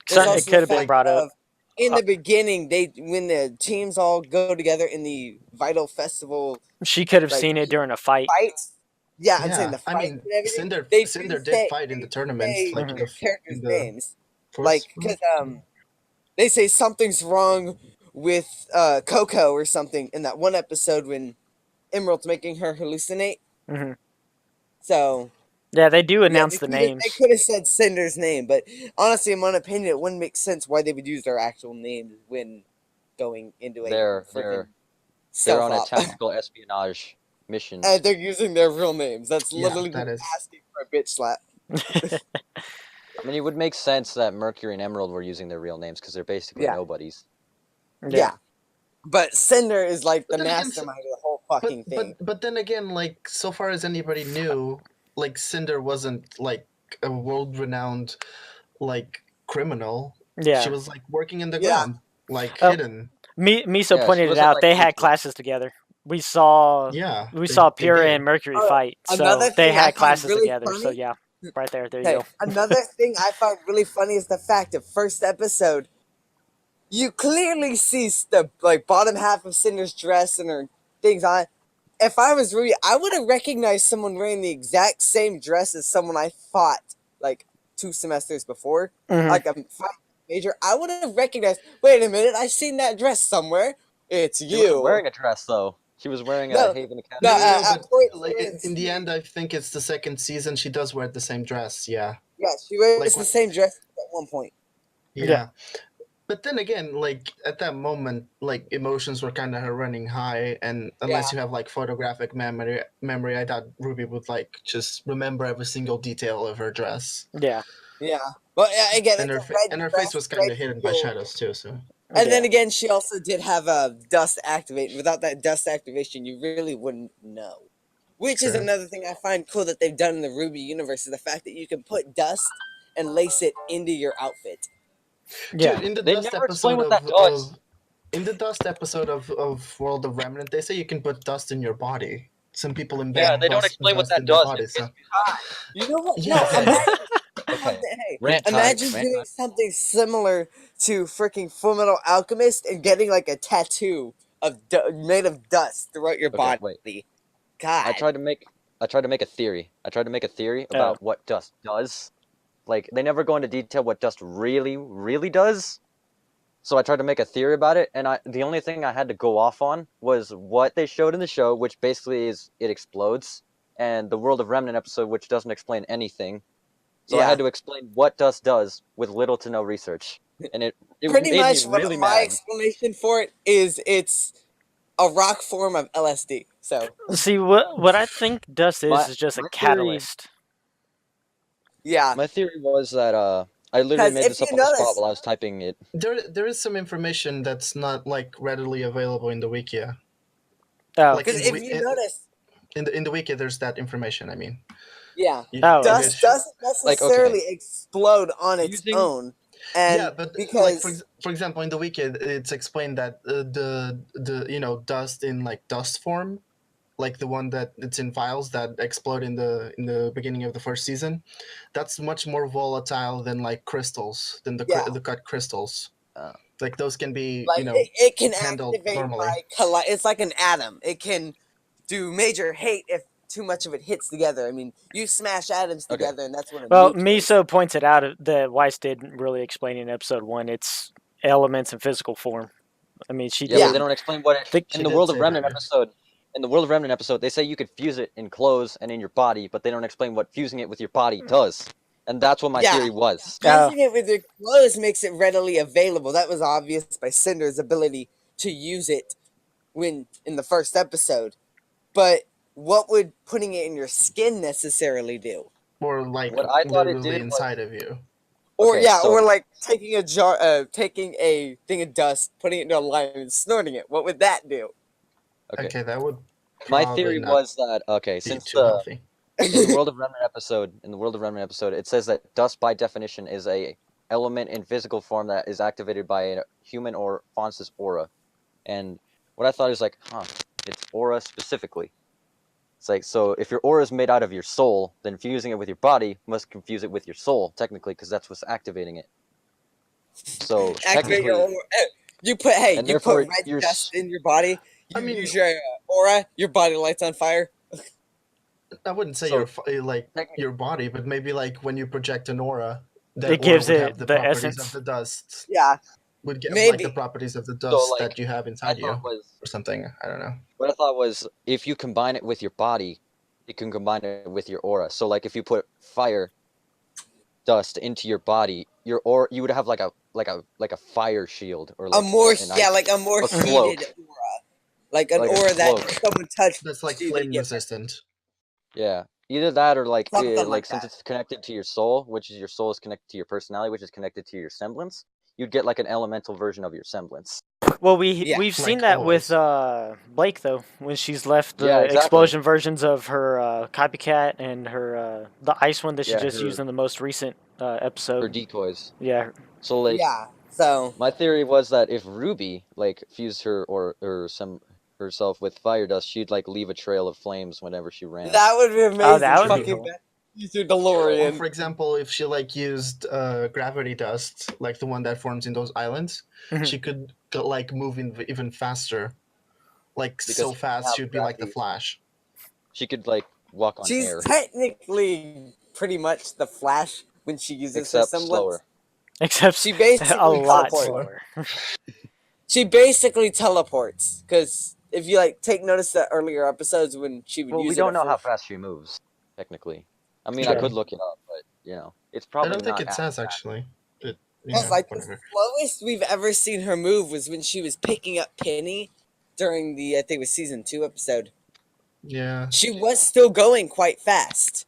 so there's it also could the have been fact brought up. of, in the beginning, when the teams all go together in the Vital Festival She could have like, seen it during a fight. fights. Yeah, I'm Yeah, saying the I fight mean, and everything. Cinder they Cinder do did say- fight in the they tournament, say like their characters' in the names. first Like, one. because they say something's wrong with Coco or something in that one episode when Emerald's making her hallucinate. hmm So Yeah, they do yeah, announce the they names. could have said Cinder's name, but honestly, in my opinion, it wouldn't make sense why they would use their actual names when going into a They're freaking they're on a stealth op. tactical espionage mission. And they're using their real names. That's Yeah, literally that just is- asking for a bitch slap. I mean, it would make sense that Mercury and Emerald were using their real names because they're basically Yeah. nobodies. Yeah. But Cinder is like the But then again, mastermind of the whole fucking thing. But then again, like so far as anybody knew, like Cinder wasn't like a world-renowned like criminal. Yeah. She was like working in the Yeah. ground, like Oh. hidden. Miso Yeah, she pointed it wasn't, out. like, They had neutral. classes together. We saw Yeah, we they- saw they Pyrrha did. and Mercury Oh, fight. So another they thing I had find classes really together. So funny- yeah, right there. There you Okay, go. another thing I found really funny is the fact that first episode, you clearly see the like bottom half of Cinder's dress and her things on. If I was Ruby, I would have recognized someone wearing the exact same dress as someone I fought like 2 semesters before, Mhm. like a fight major. I would have recognized. Wait a minute, I've seen that dress somewhere. It's She wasn't you. wearing a dress though. She was wearing a No, Haven no. Academy. But Point like Point in the C, end, I think it's the second season. She does wear the same dress. Yeah, yeah, she wears like the what? same dress at one point. Yeah. Yeah. But then again, like at that moment, like emotions were kind of running high, and Yeah, unless you have like photographic memory, I doubt Ruby would like just remember every single detail of her dress. Yeah. yeah. But again, And it's her a red and her face dress, was kind red of hidden by shield. shadows too. So And then Yeah. again, she also did have a dust activate. Without that dust activation, you really wouldn't know. Which is true. another thing I find cool that they've done in the RWBY universe is the fact that you can put dust and lace it into your outfit. Yeah. Dude, in the They dust never explain episode what that does. of World of Remnant, they say you can put dust in your body. Some people Yeah, embed they don't explain what dust that in their does. It bodies. So gets me high. You know what? yeah, No, imagine Okay, something. Hey, rant time. imagine Rant doing time. something similar to freaking Fullmetal Alchemist and getting like a tattoo of made of dust throughout your Okay, body. wait. God. I tried to make a theory. I tried to make a theory Oh. about what dust does. Like they never go into detail what dust really does. So I tried to make a theory about it, and the only thing I had to go off on was what they showed in the show, which basically is it explodes, and the World of Remnant episode, which doesn't explain anything. So I Yeah. had to explain what dust does with little to no research, and it Pretty made me much what really my mad. explanation for it is it's a rock form of LSD. So See, what I think dust My is just a my theory catalyst. yeah, my theory was that I literally because made if this you up on the spot notice, while I was typing it. there is some information that's not like readily available in the wiki. Oh. Like because if you notice, in the wiki, there's that information. I mean, yeah, Oh, you okay. guys dust should. doesn't Like okay, necessarily explode on its fusing own, Yeah, and but like because for example, in the wiki, it's explained that the dust in like dust form, like the one that it's in files that explode in the beginning of the first season, that's much more volatile than like crystals than yeah, the cut crystals. uh, Like those can be like it can handled activate normally. by it's like an atom. It can do major hate if too much of it hits together. I mean, you smash atoms okay. together, and that's what a Well, nuke is. Miso pointed out that Weiss didn't really explain in episode 1 its elements and physical form. I mean, she Yeah, but Yeah. they did. don't explain what it Think, in She the did World of say that. Remnant episode. In the World of Remnant episode, they say you could fuse it in clothes and in your body, but they don't explain what fusing it with your body does. And that's what my Yeah, theory was. oh, fusing it with your clothes makes it readily available. That was obvious by Cinder's ability to use it when in the first episode. But what would putting it in your skin necessarily do? Or like What I thought it literally did was inside of you. Or okay. yeah, or So like taking taking a thing of dust, putting it into a lime, and snorting it. What would that do? okay, Okay, that would my probably theory not was that okay, be since too healthy. in the World of Remnant episode, it says that dust by definition is a element in physical form that is activated by a human or Fonz's aura. And what I thought is like, it's aura specifically. It's like, so if your aura is made out of your soul, then fusing it with your body must confuse it with your soul, technically, because that's what's activating it. So Activate your technically, aura. You put and you put therefore red dust in your body. I You mean, use your aura. Your body lights on fire. I wouldn't say so like technically, your body, but maybe like when you project an aura, that it aura gives would it have the the properties of essence. the dust. Yeah, Would get like the maybe. properties of the so dust like, that you have I inside you thought was or something. I don't know. what I thought was if you combine it with your body, you can combine it with your aura. So like if you put fire dust into your body, your aura you would have like a fire shield or like an ice, Like a more a heated cloak, aura, like an like a aura that if cloak. someone touched That's like you, they flame get resistant. Yeah, either that or something like since that. it's connected to your soul, which is your soul is connected to your personality, which is connected to your semblance. You'd get like an elemental version of your semblance. Well, Yeah, we've seen Like that with always. Blake though, when she's left Yeah, the exactly. explosion versions of her copycat and her the ice one that she Yeah, just used in the most recent her episode. decoys. Yeah, So like yeah. So my theory was that if Ruby like fused her some herself with fire dust, she'd like leave a trail of flames whenever she ran. that would be oh, amazing. that would be Fucking cool. use your Or DeLorean. for example, if she like used gravity dust, like the one that forms in those islands, Mhm. she could like move even faster. Like Because so she doesn't fast, have she'd be like the gravity. Flash. She could like walk on She's air, technically pretty much the Flash when she uses her except semblance. slower. Except She a basically lot teleports. slower. She basically teleports because if you like take notice the earlier episodes when she would Well, use we it don't at know how first. fast she moves, technically. I mean, I Yeah. could look it up, but it's I probably don't think not it as says fast. actually. But Because yeah, like the whatever. slowest we've ever seen her move was when she was picking up Penny during the I think it was season 2 episode. Yeah. She was still going quite fast.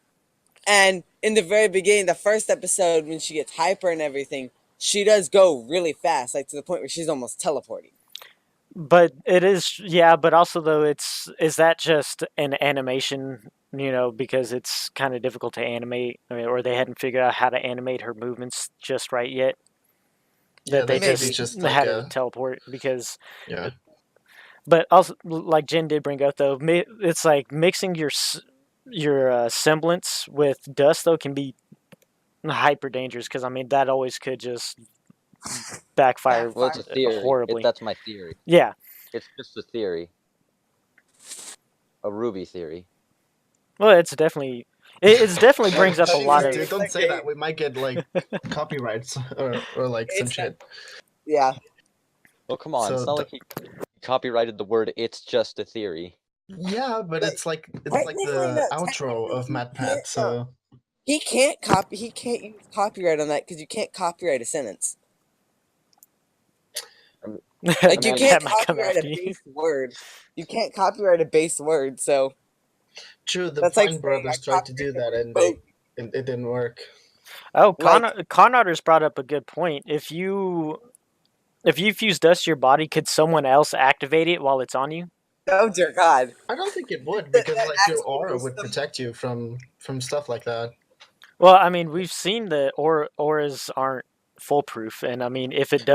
And in the very beginning, the first episode, when she gets hyper and everything, she does go really fast, like to the point where she's almost teleporting. But it is, yeah. But also, though, is that just an animation? Because it's kind of difficult to animate, or they hadn't figured out how to animate her movements just right yet. Yeah, That they maybe Maybe. just had like her a teleport because. yeah. But also, like Jen did bring up, though, it's like mixing your semblance with dust, though, can be hyper dangerous because I mean that always could just backfire Well, it's a theory. horribly. That's my theory. Yeah, It's just a theory. A RWBY theory. well, it's definitely brings up a lot Dude, of. don't say that. We might get like copyrights or like some It's shit. Yeah. Well, come on. So It's not like he copyrighted the word "it's just a theory." yeah, but it's like Technically, the no. outro of Technically, MatPat. So he can't use copyright on that because you can't copyright a sentence. Like you mean, can't That might come copyright a after you. base word. You can't copyright a base word. So true. The that's like Fine saying brothers I tried to do copyrighted that, and boat. it didn't work. Oh, Like Connotters brought up a good point. If you fuse dust to your body, could someone else activate it while it's on you? oh dear God, I don't think it would that, because that like your actually aura is would the protect you from stuff like that. Well, I mean, we've seen that auras aren't foolproof, and I mean,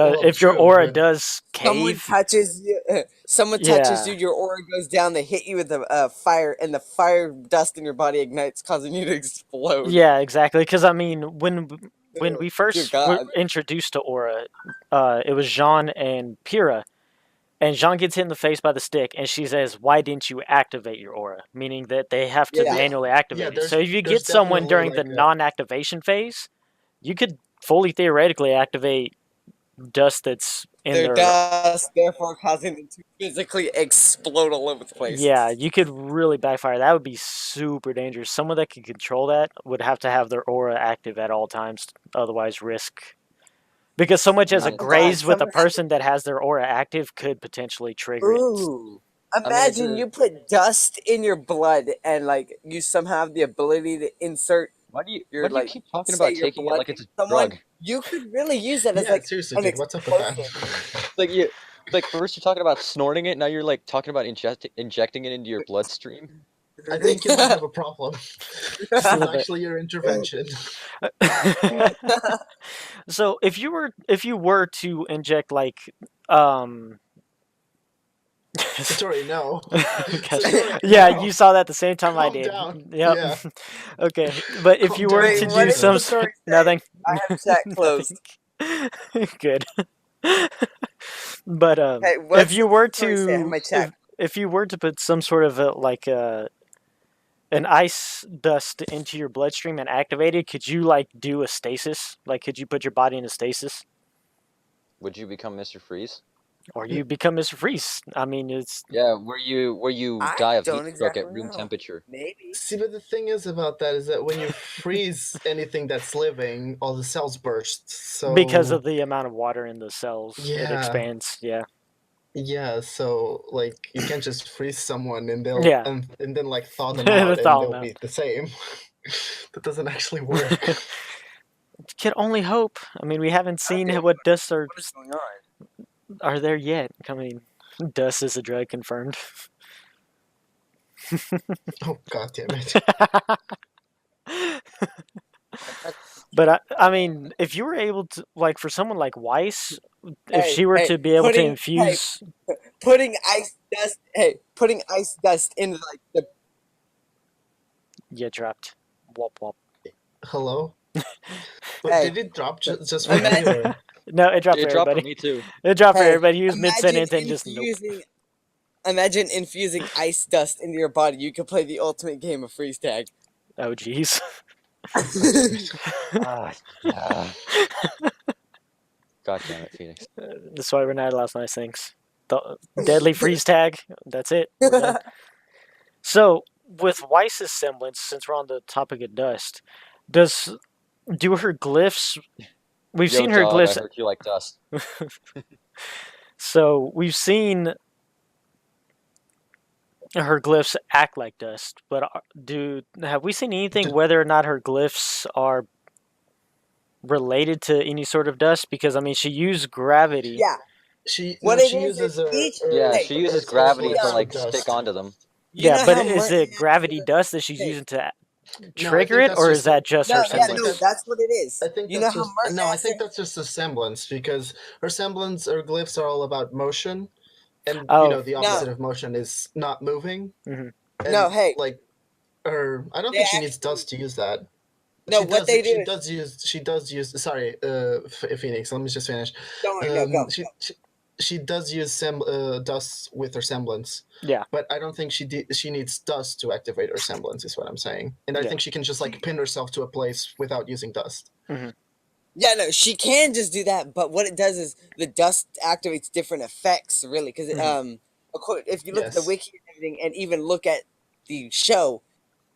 Well, if your true, aura but does someone cave, touches you, someone touches you, yeah, your aura goes down. They hit you with a fire, and the fire dust in your body ignites, causing you to explode. yeah, exactly. Because I mean, when we Dear first were God, introduced to aura, it was Jean and Pyrrha. And Jean gets hit in the face by the stick, and she says, "Why didn't you activate your aura?" Meaning that they have to yeah, yeah, manually yeah. activate it. So if you There's get someone definitely during the like a non-activation phase, you could fully theoretically activate dust that's in their their. dust, therefore causing them to physically explode all over the place. Yeah, you could really backfire. That would be super dangerous. Someone that could control that would have to have their aura active at all times, otherwise risk. Because so much I as a mean, Oh God, graze with a someone has person that has their aura active could potentially to. trigger it. Ooh. I mean, Imagine you put dust in your blood, and like you somehow have the ability to insert why your do you like keep talking say about your taking it blood like in it's a someone. drug? You could really use that as yeah. like Seriously, an dude, what's up with that? explosive. Like first you're talking about snorting it, now you're like talking about injecting it into your bloodstream. I think you might have a problem. Just This a is little bit. actually your intervention. So if you were to inject like um Satori, no. gosh. Satori, Yeah, no. you saw that the same time I Calm did. down. Yep. Yeah, Okay, but if calm you were down. Wait, to what do did some Satori say? nothing, I have chat nothing. closed. Good. But Hey, if what's you were Satori say? I have to my chat. if you were to put some sort of an ice dust into your bloodstream and activate it, could you like do a stasis? Like, could you put your body in a stasis, Would you become Mr. Freeze? or you become Mr. Freeze? I mean, it's Yeah, where you I die of heat don't stroke at exactly room know. temperature. Maybe. See, but the thing is about that is that when you freeze anything that's living, all the cells burst. because So of the amount of water in the cells, it yeah, expands. Yeah, yeah. So like you can't just freeze someone and yeah. and then like thaw them out That's and all they'll I'm be the same. That doesn't actually work. out. Can only hope. I mean, we haven't seen Okay, what dusts what is going on? are there yet. I mean, dust is a drug confirmed. Oh god damn it! But I mean, if you were able to, like, for someone like Weiss, if Hey, she were hey, to be able to putting hey, infuse, putting ice dust. Hey, putting ice dust into like the. yeah, dropped. Wop wop. Hello. But Hey, did it drop just for me imagine, or? No, it dropped It for dropped for everybody. me too. It dropped for hey, everybody. He was mid imagine sentence and just nope. imagine infusing ice dust into your body. You could play the ultimate game of freeze tag. Oh jeez. Ah, yeah. God damn it, Phoenix. That's why we're not allowed nice things. the deadly freeze tag. That's it. We're done. So with Weiss's semblance, since we're on the topic of dust, do her glyphs? We've Yo, seen her dog, I glyphs. heard you like dust. So we've seen her glyphs act like dust, but have we seen anything Did- whether or not her glyphs are related to any sort of dust? Because I mean, she used gravity. Yeah. She What no, it she is uses her, each. Yeah, Hey, she uses her gravity to semblance like of stick dust. onto them. you Yeah, know but how is Merton it has gravity the. dust that she's Hey, using to No, I trigger think it, that's or just is that just no, her I yeah, think no, semblance? that's what it is. I think You know that's how just Merton no. I has think that's just a semblance because her semblance or glyphs are all about motion, and Oh, the no, opposite of motion is not moving. hmm no. And Hey, like her, I don't they think she needs actually dust to use that. no. What they do She is does use. She does use. Sorry, Phoenix. Let me just finish. don't worry, no, go. She does use dust with her semblance. yeah, But I don't think she needs dust to activate her semblance. Is what I'm saying. And I yeah. think she can just like pin herself to a place without using dust. hmm Yeah, no, she can just do that, but what it does is the dust activates different effects, really. Because hmm if you look at the Yes. wiki and everything, and even look at the show,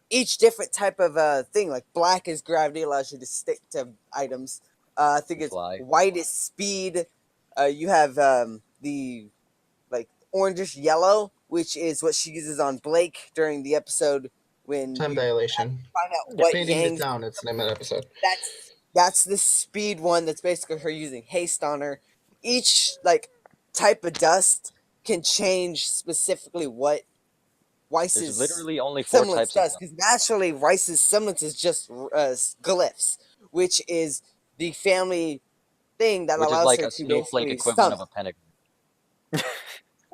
each different type of thing, like black is gravity, allows you to stick to items. I think it's Fly. white is speed. You have the like orangish yellow, which is what she uses on Blake during the episode when Time you dilation. find out Yeah. what Painting the Yang's. town. It's the name of the episode. That's the speed one. That's basically her using haste on her. Each like type of dust can change specifically what There's Weiss's literally only 4 semblance types of does, dust, because naturally Weiss's semblance is just glyphs, which is the family thing that which is allows like her a to snowflake basically equivalent of summon. a pentagram.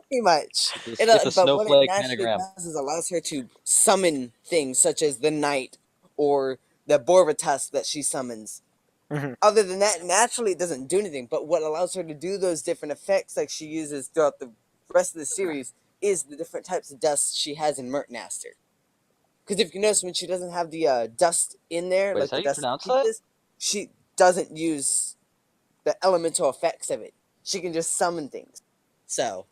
Pretty much. It's a But what it snowflake naturally pentagram. does is allows her to summon things such as the knight or the Borvatusk that she summons. hmm Other than that, naturally it doesn't do anything. But what allows her to do those different effects like she uses throughout the rest of the series is the different types of dust she has in Mertnaster. Because if you notice, when she doesn't have the dust in there, Wait, is like that the how you dust pronounce that? pieces, she doesn't use the elemental effects of it. She can just summon things. So,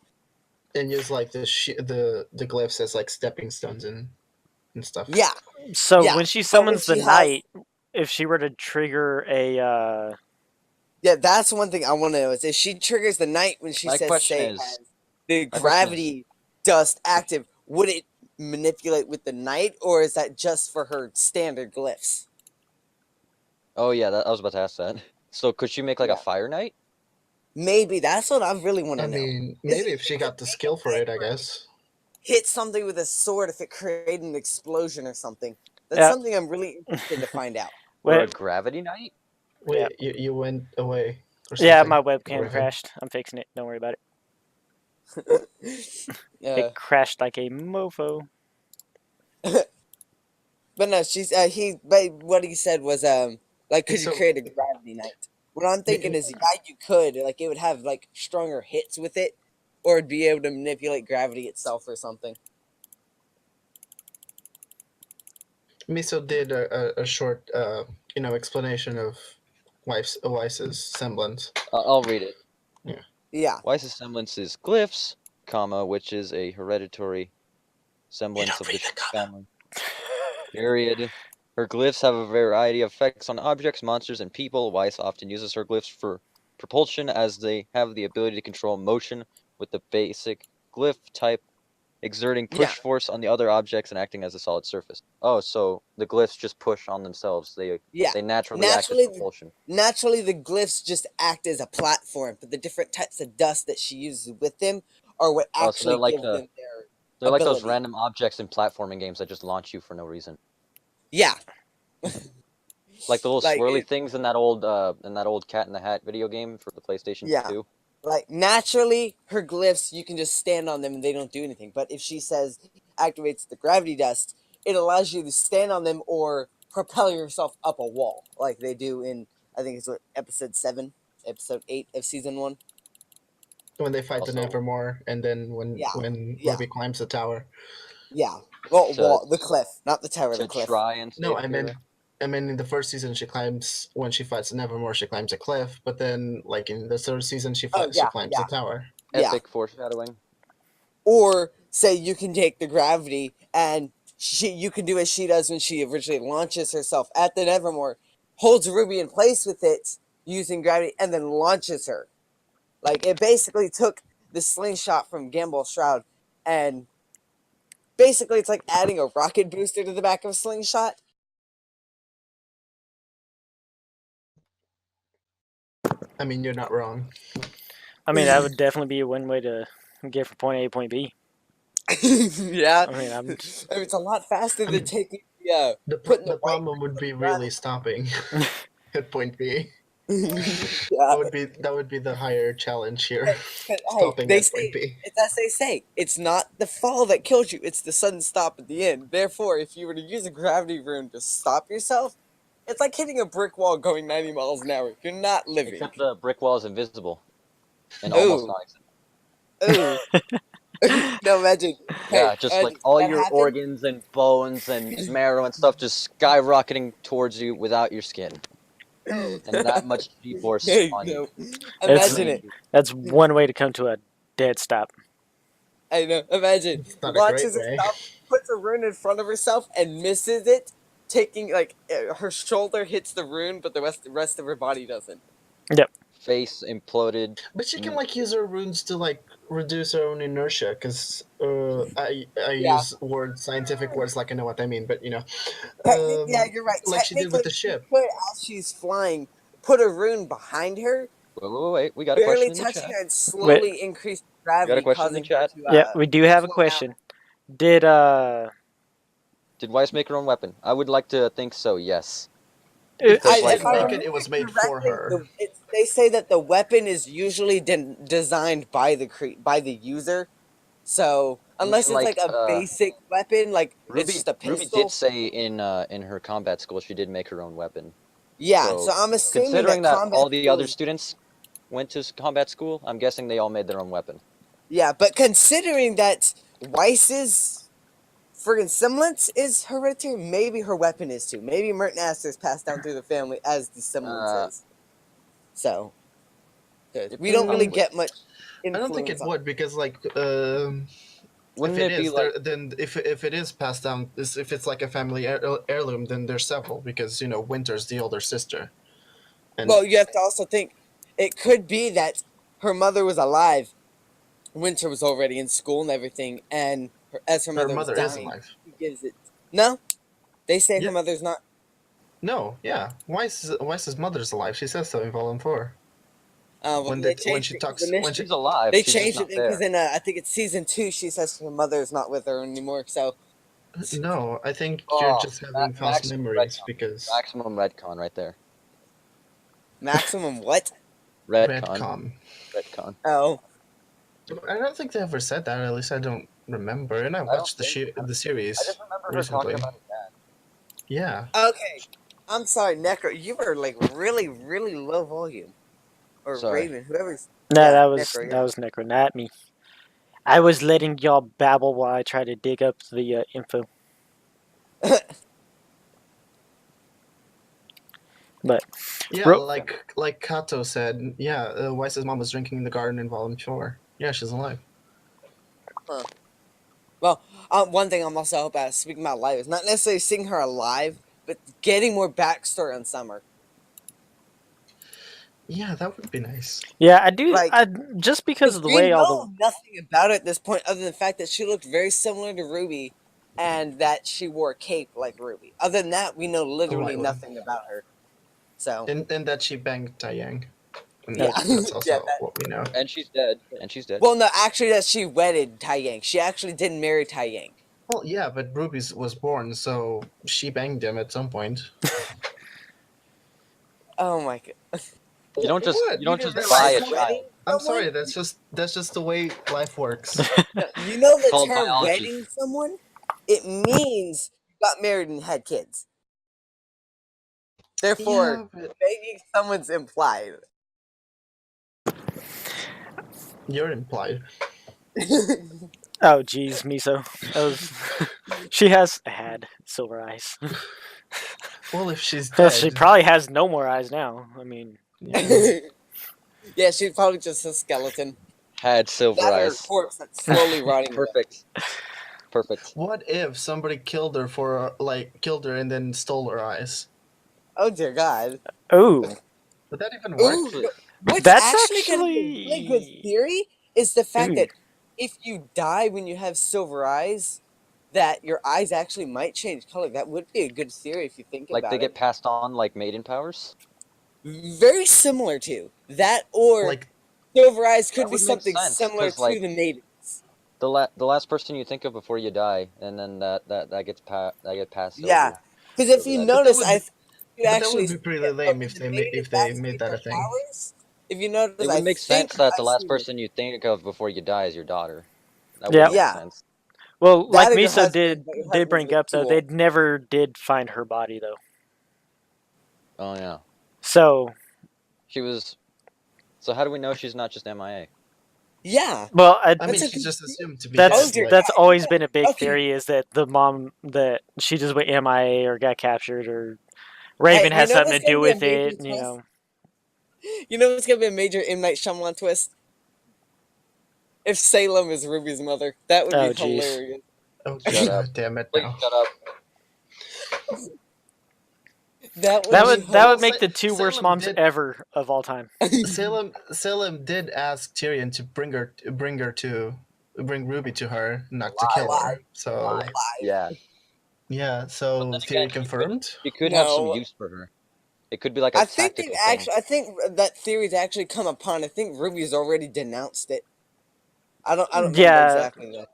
And use like the glyphs as like stepping stones and stuff. yeah. So Yeah. when she But when summons the she has. knight, if she were to trigger a, Yeah, that's one thing I want to know is if she triggers the knight when she My says, question say, is, has the my question is, gravity dust active, would it manipulate with the knight, or is that just for her standard glyphs? oh yeah, I was about to ask that. So could she make like Yeah. a fire knight? Maybe that's what I really want to I know. mean, Is maybe it if she just got the skill for it, I guess. hit something with a sword if it created an explosion or something? That's yeah, something I'm really interested to find out. Or well, a gravity knight? yeah, Wait, you went away or yeah, something. my Go webcam ahead. crashed. I'm fixing it. Don't worry about it. Uh, It crashed like a mofo. but no, but what he said was like, could you So create a gravity knight? What I'm thinking is, yeah, you could. Like, it would have like stronger hits with it, or it'd be able to manipulate gravity itself or something. Miso did a short explanation of Weiss's semblance. I'll read it. Yeah. Weiss's semblance is glyphs, comma, which is a hereditary semblance of the family. Period. Her glyphs have a variety of effects on objects, monsters, and people. Weiss often uses her glyphs for propulsion, as they have the ability to control motion with the basic glyph type, exerting push force on the other objects and acting as a solid surface. Oh, so the glyphs just push on themselves. They naturally act as propulsion. Naturally, the glyphs just act as a platform, but the different types of dust that she uses with them are what Oh, so actually give them their they're like those ability. random objects in platforming games that just launch you for no reason. Yeah. Like the little Like, swirly things in that old Cat in the Hat video game for the PlayStation Yeah. 2. Like, naturally, her glyphs, you can just stand on them and they don't do anything. But if she says activates the gravity dust, it allows you to stand on them or propel yourself up a wall, like they do in, I think it's what, episode 8 of season 1. When they fight Also- the Nevermore, and then when Yeah. RWBY climbs the tower. Yeah. Well, To- the cliff, not the tower, the To cliff. try and No, save I meant Kira. in the first season when she fights the Nevermore, she climbs a cliff. But then, like in the third season, she climbs the tower. Yeah. Epic foreshadowing. Or say you can take the gravity and you can do as she does when she originally launches herself at the Nevermore, holds Ruby in place with it using gravity, and then launches her. Like, it basically took the slingshot from Gamble Shroud, and basically it's like adding a rocket booster to the back of a slingshot. I mean, you're not wrong. I mean, that would definitely be one way to get from point A to point B. Yeah. I mean, It's a lot faster than taking The putting the the white problem would be on really stopping at point B. yeah. That would be the higher challenge here. Hey, Stopping they at point say B. it's as they say. It's not the fall that kills you; it's the sudden stop at the end. Therefore, if you were to use a gravity rune to stop yourself, it's like hitting a brick wall going 90 miles an hour. You're not living. Except the brick wall is invisible and almost Ooh, non-existent. ooh. No, imagine. Yeah, Hey, just like all that your happened. organs and bones and marrow and stuff just skyrocketing towards you without your skin. And that much G-force There you on you. go. Imagine Drains it. you. that's one way to come to a dead stop. I know. Imagine It's not a launches great way. herself, puts a rune in front of herself, and misses it. Taking like her shoulder hits the rune, but the rest of her body doesn't. Face imploded. But she can like use her runes to like reduce her own inertia, because I Yeah. use scientific words like I know what I mean, but Yeah, um, you're right. like she did with the Technically, she ship. could, as she's flying, put a rune behind her, Wait. We got a barely question in the touching chat. her, and slowly increase We got a gravity, question in the causing her chat. to Yeah, we do have a slow question. Did Did Weiss make her own weapon? I would like to think so, yes. If Because, she like, If I didn't make remember it, it was made for correctly, her. they say that the weapon is usually designed by the user. So unless it's like a basic weapon, like it's just a Ruby did pistol. say in her combat school she did make her own weapon. Yeah, So, so I'm assuming considering that combat all the school other is- students went to combat school, I'm guessing they all made their own weapon. Yeah, but considering that Weiss's friggin' semblance is hereditary, maybe her weapon is too. Maybe Mertnaster is passed down through the family as the semblance is. So, good. We don't really get much I don't think it influence on would, because like Wouldn't if it it be is like then if it is passed down, if it's like a family heirloom, then there's several, because Winter's the older sister. And Well, you have to also think it could be that her mother was alive. Winter was already in school and everything, and as her her mother was mother is dying, alive. he gives it. No, they say Yeah. her mother's not. No, yeah. Weiss's mother's alive. She says so in Volume 4. Well, When they they when changed she it 'cause talks when she she's alive, they she's just changed it not because there. in I think it's season 2, she says her mother is not with her anymore. So No, I think you're Oh, just having false maximum memories, retcon. because Maximum retcon right there. maximum what? Retcon. Redcon. Oh, I don't think they ever said that. At least I don't remember. And I don't watched the think so. series I just remember her recently. talking about her dad. Yeah. okay. I'm sorry, Necro. You were like really, really low volume. Or Sorry. Raven, whoever's. no, Yeah, that was Necro, that was Necro, not me. I was letting y'all babble while I try to dig up the info. But Yeah, like Kato said, yeah, Weiss's mom was drinking in the garden in Volume 4. Yeah, she's alive. Well, one thing I'm also about speaking about life is not necessarily seeing her alive, but getting more backstory on Summer. Yeah, that would be nice. yeah, I do. Like, Just because of the we way all know the nothing about her at this point, other than the fact that she looked very similar to Ruby, and that she wore a cape like Ruby. Other than that, we know literally white one. nothing about her. So And that she banged Taiyang. yeah, That's also yeah. what we know. And she's dead. Well, no, actually, that she wedded Taiyang. She actually didn't marry Taiyang. Well, yeah, but Ruby was born, so she banged him at some point. Oh my god! You don't just What? you don't You just didn't buy a realize child. Wedding I'm someone? sorry, that's just the way life works. No, you know the Called term biology. wedding someone? It means you got married and had kids. Therefore, Yeah, but banging someone's implied. you're implied. oh geez, Miso, that was she had silver eyes. Well, if she's dead, She probably has no more eyes now. I mean, yeah. Yeah, she's probably just a skeleton. had silver That or a eyes. corpse that's slowly rotting away. Perfect. What if somebody killed her killed her and then stole her eyes? Oh dear God. Ooh, Would that even work? Ooh, what's that's actually going to be a really good actually theory is the fact Ooh. that if you die when you have silver eyes, that your eyes actually might change color. That would be a good theory if you think Like about they it. get passed on like maiden powers. Very similar to that, or Like, silver eyes could That be would make something sense, similar 'cause, to like, the maidens. the last person you think of before you die, and then that gets passed Yeah, over. because if over you that. notice, you but that actually would be pretty see lame in if the maidens they actually made that their a thing. powers. If you notice, It I would make think sense that the I've last seen it. person you think of before you die is your daughter. That would Yep. make Yeah, sense. Well, like that or your Miso husband, but your did husband's bring up too though, old. they never did find her body though. Oh yeah. So, She was. So how do we know she's not just MIA? Yeah, well, I mean, that's a she's good. just assumed to be that's Oh dead. dear Like, that's God! always been a big Okay, theory is that the mom that she just went MIA or got captured or hey, Raven you has know something what's to gonna do be a with major it. You twist? know, You know what's gonna be a major M Night Shyamalan twist? If Salem is Ruby's mother, that would be oh jeez. hilarious. oh Shut up. god damn it Please now. shut up. That That would Well, be would that well, would hilarious. make the two worst Salem moms did. ever of all time. Salem did ask Tyrion to bring Ruby to her, not to Live. kill her. So Yeah. yeah, But so then again, theory confirmed. she could have some No, use for her. It could be like a I think they've tactical thing. actually. I think that theory's actually come upon. I think Ruby's already denounced it. I don't remember Yeah, exactly that.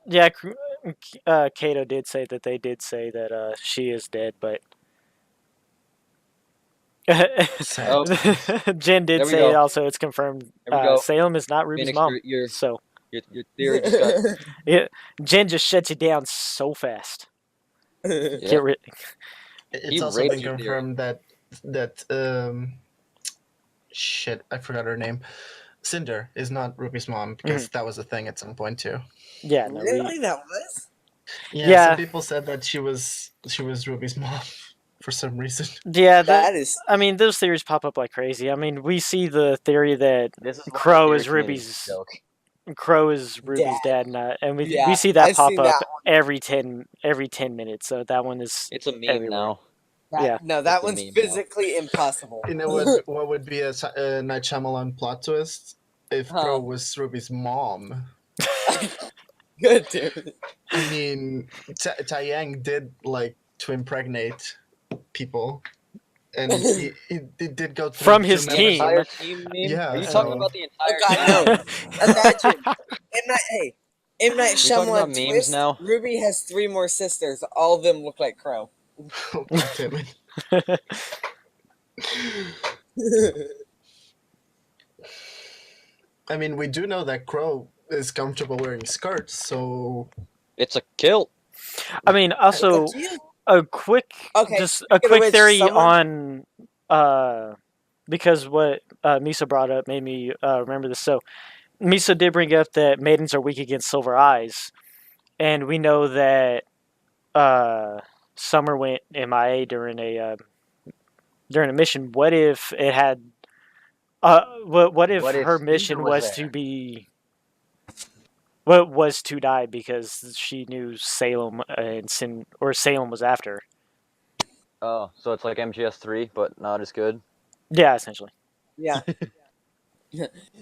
yeah. Kato did say that they did say that she is dead, but Sad Oh, times. Jen did there we say go. also it's confirmed. There we go. Salem is not Ruby's Phoenix, mom. your So your theory just got. yeah, Jen just shuts you down so fast. Yep. Get rid. It's He also raped been your theory. confirmed that shit, I forgot her name. Cinder is not Ruby's mom because that was a thing at some point too. Yeah, no, Really, that was. Yeah, some Yeah, people said that she was Ruby's mom for some reason. yeah. That is. I mean, those theories pop up like crazy. I mean, we see the theory that This is one of the Crow theories is made as a Ruby's joke. Dad. dad, and we Yeah, see that I've pop seen up that every 10 minutes. So that one is It's a meme everywhere. now. Yeah. No, It's that a one's meme now. physically impossible. You know what would be a Night Shyamalan plot twist if Huh. Crow was Ruby's mom? Good dude. I mean, Taeyang did like to impregnate people, and he did go through From 2 his The members. team. entire team meme? Yeah, Are you talking so about the Oh entire God, team? no! Imagine M Night We're talking about Shyamalan memes twist. now. Ruby has 3 more sisters. All of them look like Crow. oh, God damn it. I mean, we do know that Crow is comfortable wearing skirts, so It's a kill. I mean, also a quick, Okay, just a speaking of quick which, theory someone. on because what Misa brought up made me remember this. So Misa did bring up that maidens are weak against silver eyes, and we know that Summer went MIA during a mission. What if it had? What if What if her Cinder mission was was to there? be? What was to die because she knew Salem and Salem was after her. Oh, so it's like MGS3, but not as good. Yeah, essentially. Yeah.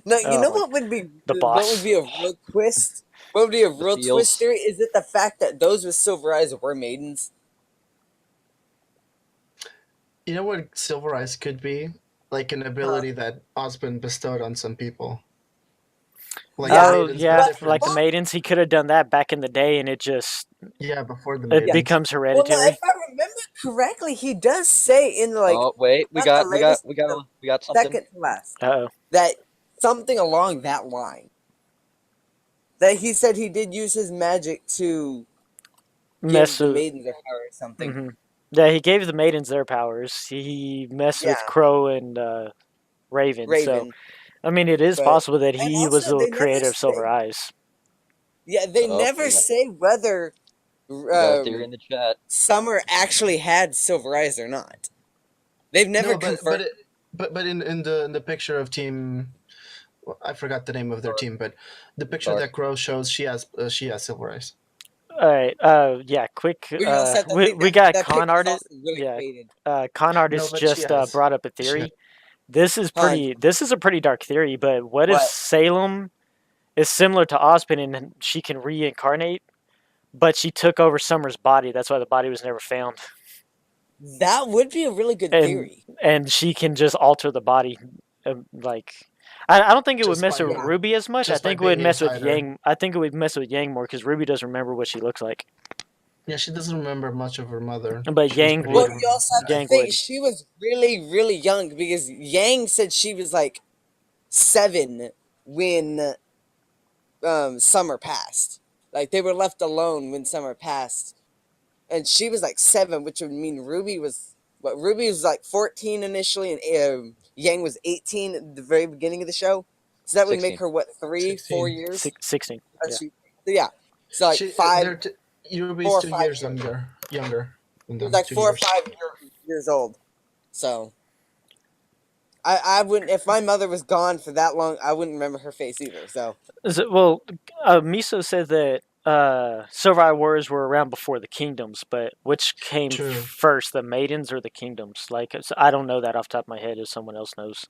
No, you know Like what would be the boss. a real twist? What would be a real feels. twist theory? Is it the fact that those with silver eyes were maidens? you know what Silver Eyes could be? Like an ability that Osmond bestowed on some people. Like Yeah. the Oh maidens, yeah, different. like the maidens. He could have done that back in the day, and it just Yeah, before the it maidens. becomes Well, no, hereditary. if I remember correctly, he does say in Oh wait, we not got the we got latest, we got the we got something. second to last, Oh, that something along that line. That he said he did use his magic to mess give the with. maidens a power or something. Mm-hmm. Yeah, he gave the maidens their powers. He messed Yeah, with Crow and Raven. So Raven. I mean, it is But possible that and he was also the they never creator of Silver say. Eyes. Yeah, they Oh, never say whether we got a theory in the chat. Summer actually had silver eyes or not. They've never No, confirmed. but in the picture of team I forgot the name of their team, but the picture Dark. that Crow shows, she has silver eyes. All right. Yeah. Quick. We also have to think We that got that con picture's artist. also really Yeah. faded. Con No, artist but she just has. brought up a She has. theory. This is Huh. This is a pretty dark theory. But what if What? Salem is similar to Ozpin and she can reincarnate, but she took over Summer's body? That's why the body was never found. That would be a really good theory. And she can just alter the body, like. I don't think it would Just mess by with Yeah. RWBY as much. I just by think it would being mess with inside her. Yang. I think it would mess with Yang more because RWBY doesn't remember what she looks like. Yeah, she doesn't remember much of her mother. But She was Yang pretty Well, would. you also have to Yang think would. she was really, really young because Yang said she was like 7 when Summer passed. Like they were left alone when Summer passed, and she was like 7, which would mean RWBY was what? RWBY was like 14 initially, and Yang was 18 at the very beginning of the show. So that would 16. make her what 3, 4 16. years? 16. Or Yeah. yeah. So like She, 5, Yurubi's 4 or 2 5 years years. younger than He was them. like 2 4 or years. 5 years old. So I wouldn't, if my mother was gone for that long, I wouldn't remember her face either. So Well, Miso said that Silver Warriors were around before the kingdoms, but which came True. first, the maidens or the kingdoms? Like, I don't know that off the top of my head. If someone else knows.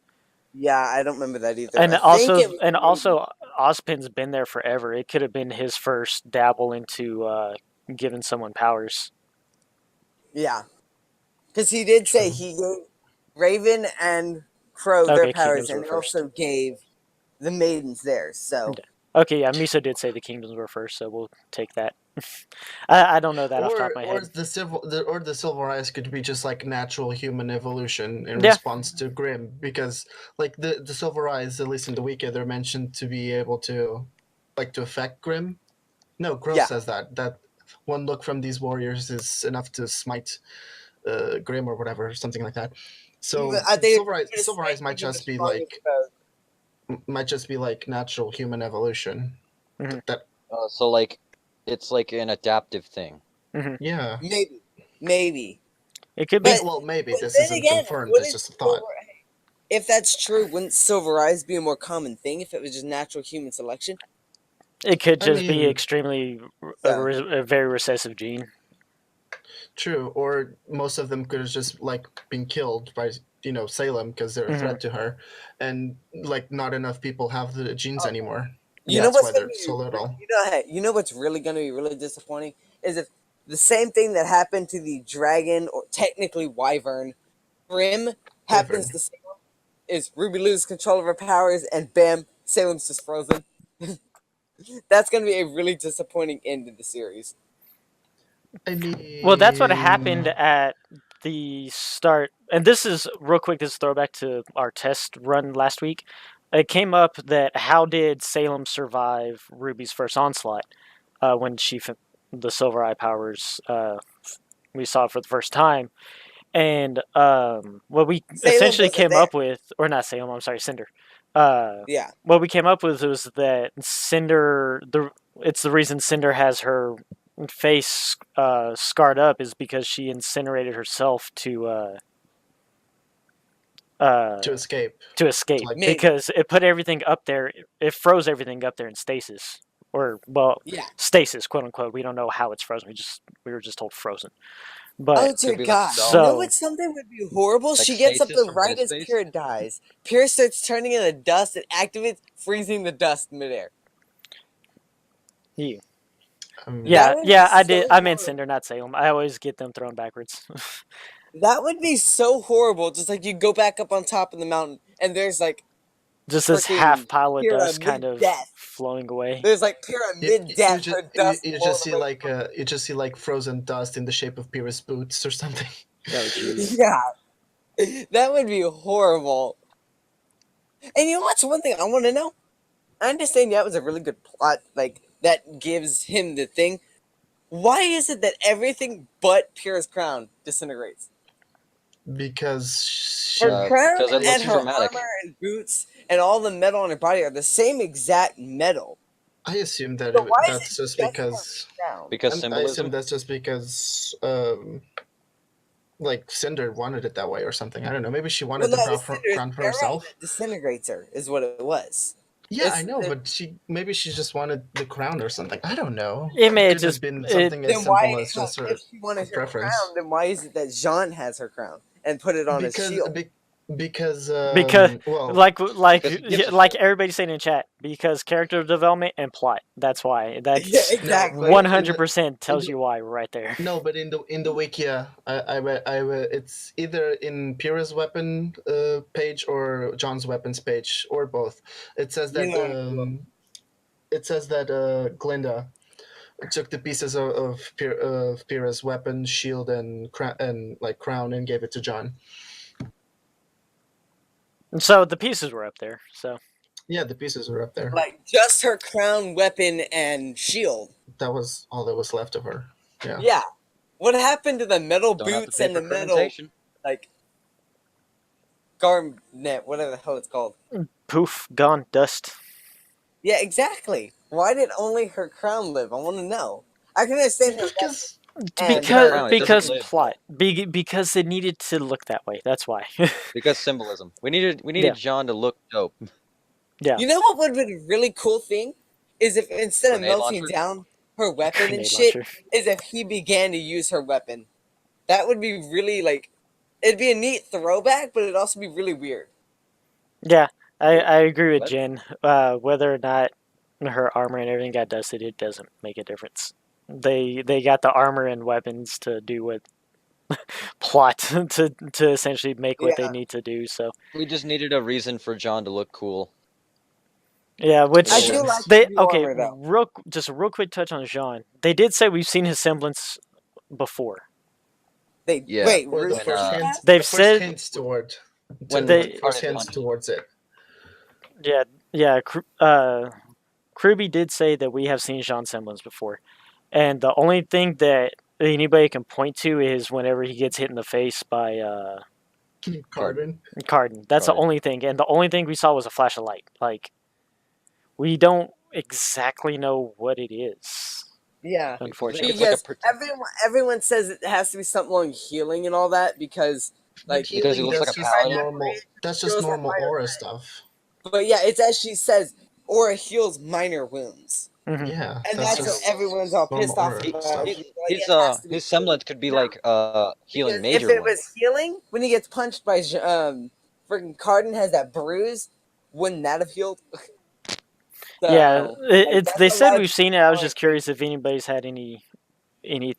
yeah, I don't remember that either. And I think it was also, Ozpin's been there forever. It could have been his first dabble into giving someone powers. yeah, because he did say True. he gave Raven and Crow their Okay, powers, kingdoms were and he first. also gave the maidens theirs. So Okay, yeah, Miso did say the kingdoms were first, so we'll take that. I don't know that off the top of my Or head. the silver eyes could be just like natural human evolution in Yeah. response to Grimm, because like the silver eyes, at least in the wiki, they're mentioned to be able to affect Grimm. No, Gross Yeah. says that one look from these warriors is enough to smite Grimm or whatever, something like that. So I think silver eyes might just be like natural human evolution. Mhm. That So like, it's like an adaptive thing. yeah. maybe. It could be. But- Well, maybe But this then isn't again, confirmed. wouldn't It's just a thought. if that's true, wouldn't silver eyes be a more common thing if it was just natural human selection? It could I just be mean- extremely Yeah. a very recessive gene. True, or most of them could have just like been killed by Salem because they're a threat to her, and like not enough people have the genes anymore. You know That's what's why gonna they're be so little. You know what's really gonna be really disappointing is if the same thing that happened to the dragon or technically wyvern Grim happens Wyvern. to Salem, is Ruby loses control of her powers and bam, Salem's just frozen. That's gonna be a really disappointing end to the series. I mean, Well, that's what happened at the start. And this is real quick. This is throwback to our test run last week. It came up that how did Salem survive Ruby's first onslaught when the Silver Eye powers we saw it for the first time, and what we Salem essentially wasn't came there. up with, or not Salem, I'm sorry, Cinder. Yeah. What we came up with was that Cinder, it's the reason Cinder has her face scarred up is because she incinerated herself to escape. Like- Maybe. because it put everything up there. It froze everything up there in stasis, or Yeah. stasis, quote unquote. We don't know how it's frozen. We were just told frozen. But Oh dear Could be like God! cell. You know So- what? Something would be horrible. Like She gets up stasis to from right Dead as Space? Pyrrha dies. Pyrrha starts turning into dust. It activates, freezing the dust midair. yeah, That would be I so did. I meant horrible. Cinder, not Salem. I always get them thrown backwards. That would be so horrible. Just like you go back up on top of the mountain, and there's like Just this freaking half pile of Pyrrha dust kind of mid-death. flowing away. There's like Pyrrha mid-death. Her dust. You blowing just see away. like frozen dust in the shape of Pyrrha's boots or something. Oh, jeez. Yeah, that would be horrible. And you know what's one thing I want to know? I understand that was a really good plot, like that gives him the thing. Why is it that everything but Pyrrha's crown disintegrates? Because Her crown 'cause it looks and her dramatic. armor and boots and all the metal on her body are the same exact metal. I assume that So why is that's it just her because crown? Because I assume symbolism. that's just because like Cinder wanted it that way or something. I don't know. Maybe she wanted Well, the no, it's crown Cinder's for arrow herself. that disintegrates her, is what it was. Yeah, I It's know, but maybe she just wanted the crown or something. I don't know. It may Could have just been something as then why, simple as just her if she wanted her preference. crown, then why is it that Jean has her crown and put it on his Because shield? because because well, like Because he gives a like shit. everybody's saying in chat, because character development and plot. That's why. Yeah, That's no, exactly. 100% in tells the you why right there. no, but in the Wikia, I read it's either in Pyrrha's weapon page or John's weapons page or both. It says You that know, Glinda took the pieces of Pyrrha's weapon, shield, and crown and gave it to John. And so the pieces were up there. So Yeah, the pieces are up there. like just her crown, weapon, and shield. That was all that was left of her. Yeah. Yeah. What happened to the metal Don't have to boots pay and for the metal, fermentation. like, garment, whatever the hell it's called? poof, gone, dust. Yeah, exactly. Why did only her crown live? I want to know. I can understand her weapon Because and The Because her. crown, it doesn't because live. plot. Because it needed to look that way. That's why. Because symbolism. We needed Yeah. John to look dope. Yeah. You know what would have been a really cool thing? Is if instead of Grenade melting launcher. down her weapon and Grenade shit, launcher. is if he began to use her weapon. That would be really, like, it'd be a neat throwback, but it'd also be really weird. Yeah, I agree with What? Jen. Whether or not her armor and everything got dusted, it doesn't make a difference. They got the armor and weapons to do what plot to essentially make what they Yeah. need to do. So We just needed a reason for John to look cool. yeah, which I Makes do sense. like they the new okay. armor, though. Just a real quick touch on Jean. They did say we've seen his semblance before. Yeah. Wait, or the When, first Rooster? hint, They've the first said hints toward, when they first Cardin hints punched. towards it. yeah. CRWBY did say that we have seen Jean semblance before, and the only thing that anybody can point to is whenever he gets hit in the face by Carbon. Cardin. That's the Cardin. only thing, and the only thing we saw was a flash of light. Like we don't exactly know what it is, Yeah. unfortunately. It's like a Because everyone says it has to be something along healing and all that because, But like, Because he healing, looks like that's a just paladin. normal. That's just Feels like normal minor aura pain. stuff. But yeah, it's as she says, aura heals minor wounds. Mhm. Yeah, And that's that's what just everyone's all normal pissed off aura about. stuff. Like, it has to be His semblance could be No. like healing Because major if it wounds. was healing, when he gets punched by freaking Cardin has that bruise, wouldn't that have healed? Yeah, So, like, it's. that's They a said lot of we've people seen it. I was aren't just crazy. curious if anybody's had any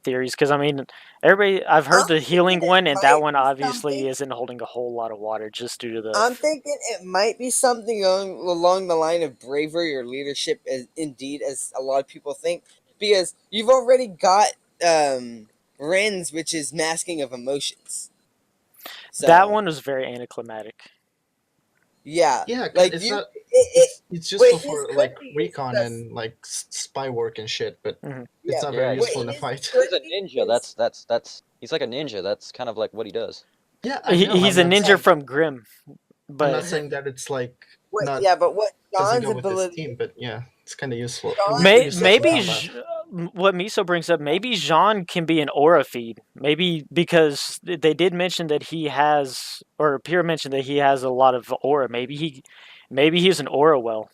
theories, because I mean, everybody. I've heard I'm the healing thinking it one, and that might one be obviously something. isn't holding a whole lot of water just due to the. I'm thinking it might be something along the line of bravery or leadership, as indeed as a lot of people think, because you've already got Ren's, which is masking of emotions. That So one was very anticlimactic. yeah, Yeah, because like it's you, not. it It's what useful his for could like be is recon just and like spy work and shit, but Hmm. it's yeah. not Yeah, very What useful in a his fight. could he's a be ninja. is That's he's like a ninja. That's kind of like what he does. Yeah, I know. He's I'm a not. ninja from Grimm, I'm not but saying that it's like what not yeah, but what doesn't John's go with his ability team, but yeah, it's kind of useful. John Useful for maybe combat. what Miso brings up, maybe Jean can be an aura feed. Maybe because they did mention that he has, or Pierre mentioned that he has a lot of aura. Maybe he's an aura well.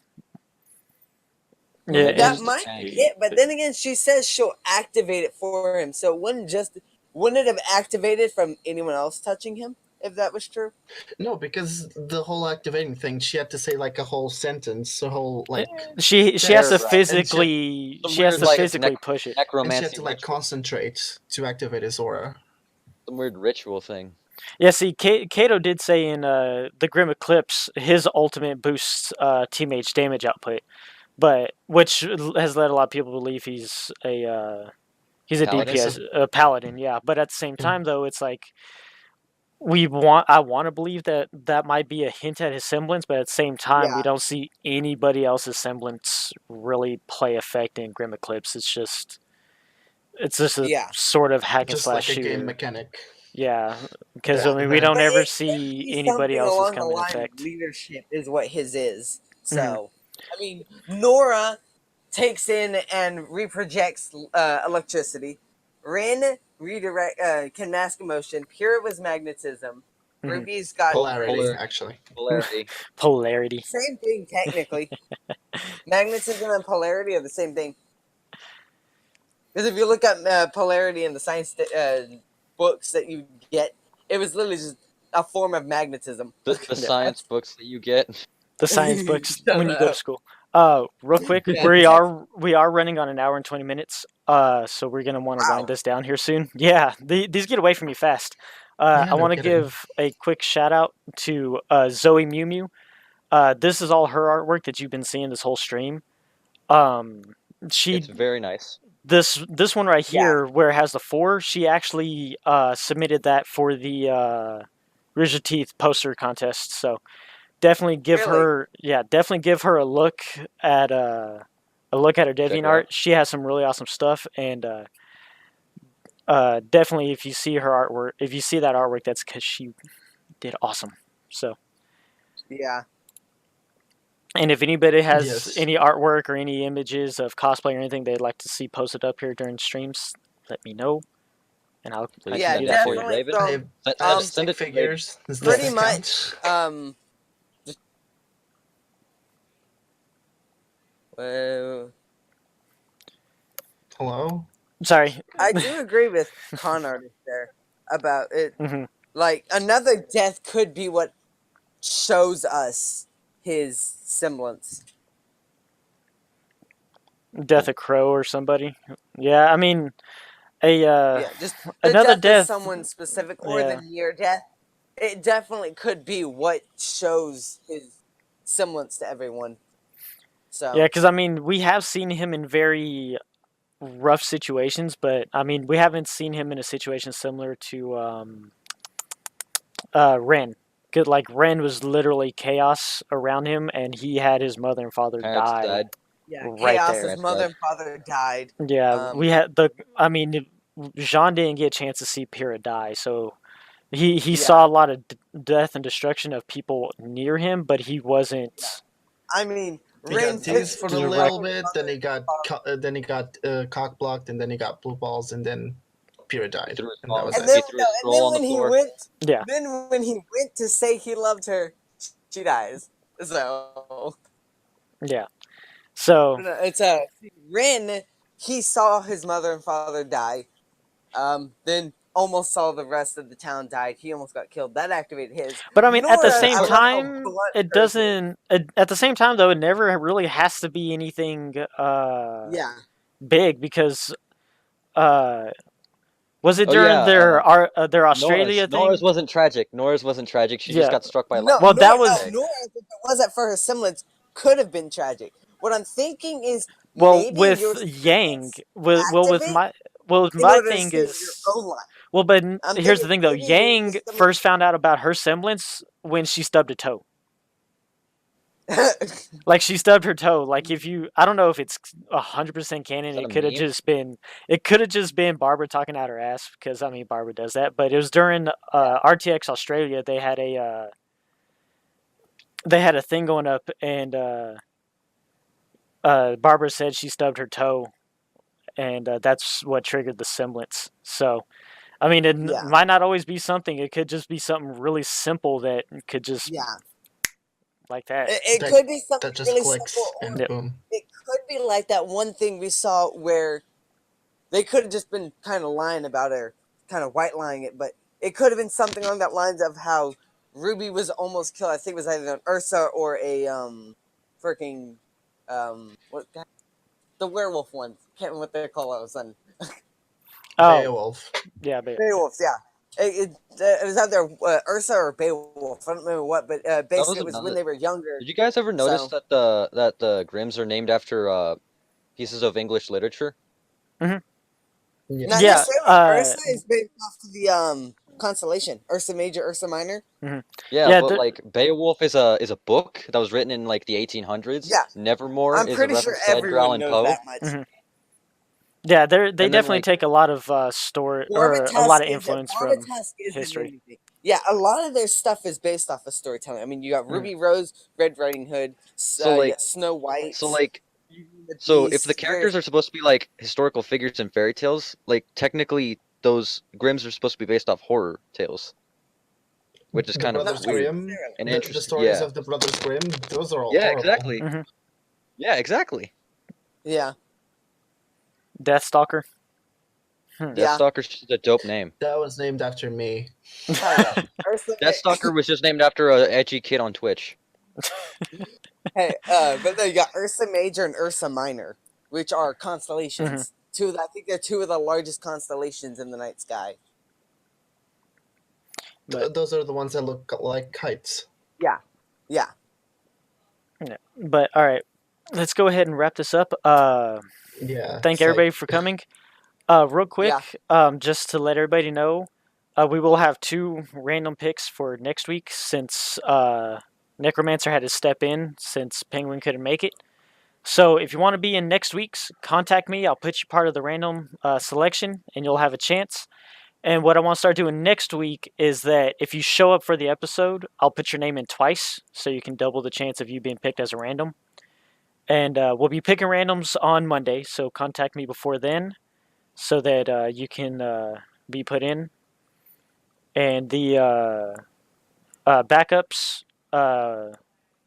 Or Yeah, maybe he's that and just a might tank. be it, but then again, she says she'll activate it for him, so wouldn't it have activated from anyone else touching him if that was true? No, because the whole activating thing, she had to say like a whole sentence, a whole like she has to text, Paragraph. and Some weird push it. she had necromancy to like ritual. concentrate to activate his aura. Some weird ritual thing. Yeah, see, Kato did say in the Grim Eclipse, his ultimate boosts teammates' damage output, but which has led a lot of people to believe he's a Paladin? DPS, a paladin. Yeah, but at the same Yeah. time, though, it's like I want to believe that that might be a hint at his semblance, but at the same time, we Yeah, don't see anybody else's semblance really play effect in Grim Eclipse. It's just a yeah. sort of hack and Just slash like a game shooter. mechanic. Yeah, because I That mean, we that don't But ever it could see be anybody something else's along the come in line of effect. leadership is what his is. Mhm. So, I mean, Nora takes in and reprojects electricity. Rin can mask emotion. Pure was magnetism. Mhm. RWBY's got Polarity, Polar- actually. Polarity. Polarity. same thing technically. Magnetism and polarity are the same thing. Because if you look at polarity in the science books that you get, it was literally just a form of magnetism. The science books that you get. The science books Shut when you go to up. school. Real quick, Yeah, we are running on an hour and 20 minutes. So we're gonna want to Wow. wind this down here soon. Yeah, these get away from me fast. Yeah, I no want to kidding. give a quick shout out to Zoe Mew Mew. This is all her artwork that you've been seeing this whole stream. She It's very nice. this one right Yeah. here where it has the 4. She actually submitted that for the Rooster Teeth poster contest. So definitely give Really? her a look at her Check deviant it art. out. She has some really awesome stuff, and definitely if you see her artwork, if you see that artwork, that's because she did awesome. So, Yeah. and if anybody has Yes. any artwork or any images of cosplay or anything they'd like to see posted up here during streams, let me know, and I Please Yeah, can do that for you. definitely. Raven. So, I have, Send, I have um, send stick it to Raven. figures. Does pretty this much, count? just, uh, Hello? Sorry. I do agree with con artist there about it. Mhm. Like another death could be what shows us his semblance. Death of Crow or somebody. Yeah, I mean, Yeah, just the another death of death. someone specific or the Yeah. near death. It definitely could be what shows his semblance to everyone. So Yeah, because I mean, we have seen him in very rough situations, but I mean, we haven't seen him in a situation similar to Ren. Good, like Ren was literally chaos around him, and he had his mother and father Parents die died. yeah, right chaos. there. His Parents mother died. and father died. Yeah, we had the. I mean, Jean didn't get a chance to see Pyrrha die, so he Yeah. saw a lot of death and destruction of people near him, but he wasn't. I mean, He Ren got teased for a Direct- little bit, then he got cock blocked, and then he got blue balls, and then Pyrrha died, Threw his and that balls. was And it. then, He threw a scroll on the when he floor. went, Yeah. then when he went to say he loved her, she dies. So Yeah. So it's Ren. He saw his mother and father die. Then almost saw the rest of the town died. He almost got killed. That activated his. but I mean, at the Nora, same I love how time, blunt it hers is. doesn't. At the same time, though, it never really has to be anything Yeah. big because was it Oh during yeah. their Australia Nora's thing? wasn't tragic. Nora's wasn't tragic. She just Yeah. got struck by No, lightning. Well, that Nora, was- Nora, if it wasn't for her semblance, could have been tragic. What I'm thinking is Well, maybe with your Yang, semblance with activate my in order to thing save is your own life. well, but I'm here's the thinking thing though. maybe your Yang semblance- first found out about her semblance when she stubbed a toe. Like she stubbed her toe. Like if you, I don't know if it's 100% canon. Is that It a could have meme? just been. It could have just been Barbara talking out her ass because I mean Barbara does that. But it was during RTX Australia. They had a thing going up, and Barbara said she stubbed her toe, and that's what triggered the semblance. So. I mean, it Yeah. might not always be something. It could just be something really simple that could just yeah, like that. it That- could be something That just really clicks, simple. Or and Yep. boom. it could be like that one thing we saw where they could have just been kind of lying about her, kind of white lying it, but it could have been something along that lines of how Ruby was almost killed. I think it was either an Ursa or a freaking what the werewolf ones. Can't remember what they call it. Son. Oh, Beowulf. yeah, but Beowulfs, yeah. It was either Ursa or Beowulf. I don't remember what, but basically it was when they were younger. Did you guys ever notice So- that the Grimms are named after pieces of English literature? Not Yeah, necessarily. Ursa is based off to the constellation. Ursa Major, Ursa Minor. Yeah, Yeah, but the- like Beowulf is a book that was written in like the 1800s. Yeah. Nevermore I'm is a pretty reference sure to Edgar everyone Allan knows Poe. that much. Mhm. Yeah, they then, definitely like- take a lot of story or a lot of influence from history. Yeah, a lot of their stuff is based off of storytelling. I mean, you got Ruby Rose, Red Riding Hood, So, like- Snow White. So like, Beauty and the so if Beast, the characters are supposed to be like historical figures in fairy tales, like technically those Grimms are supposed to be based off horror tales. which is The kind of Brothers weird Grimm, and the interesting. stories Yeah, of the Brothers Grimm, those are all yeah, horrible. exactly. Mhm. Yeah, exactly. Yeah. Deathstalker. Yeah. Deathstalker's just a dope name. That was named after me. Hell yeah. Deathstalker was just named after a edgy kid on Twitch. Hey, but then you got Ursa Major and Ursa Minor, which are constellations. I think they're two of the largest constellations in the night sky. But- Those are the ones that look like kites. Yeah. Yeah. But all right, let's go ahead and wrap this up. Yeah. Thank it's everybody like- for coming. Real quick, just to let everybody know, we will have 2 random picks for next week since Necromancer had to step in since Penguin couldn't make it. So if you want to be in next week's, contact me. I'll put you part of the random selection, and you'll have a chance. And what I want to start doing next week is that if you show up for the episode, I'll put your name in twice, so you can double the chance of you being picked as a random. And we'll be picking randoms on Monday, so contact me before then, so that you can be put in. And the backups,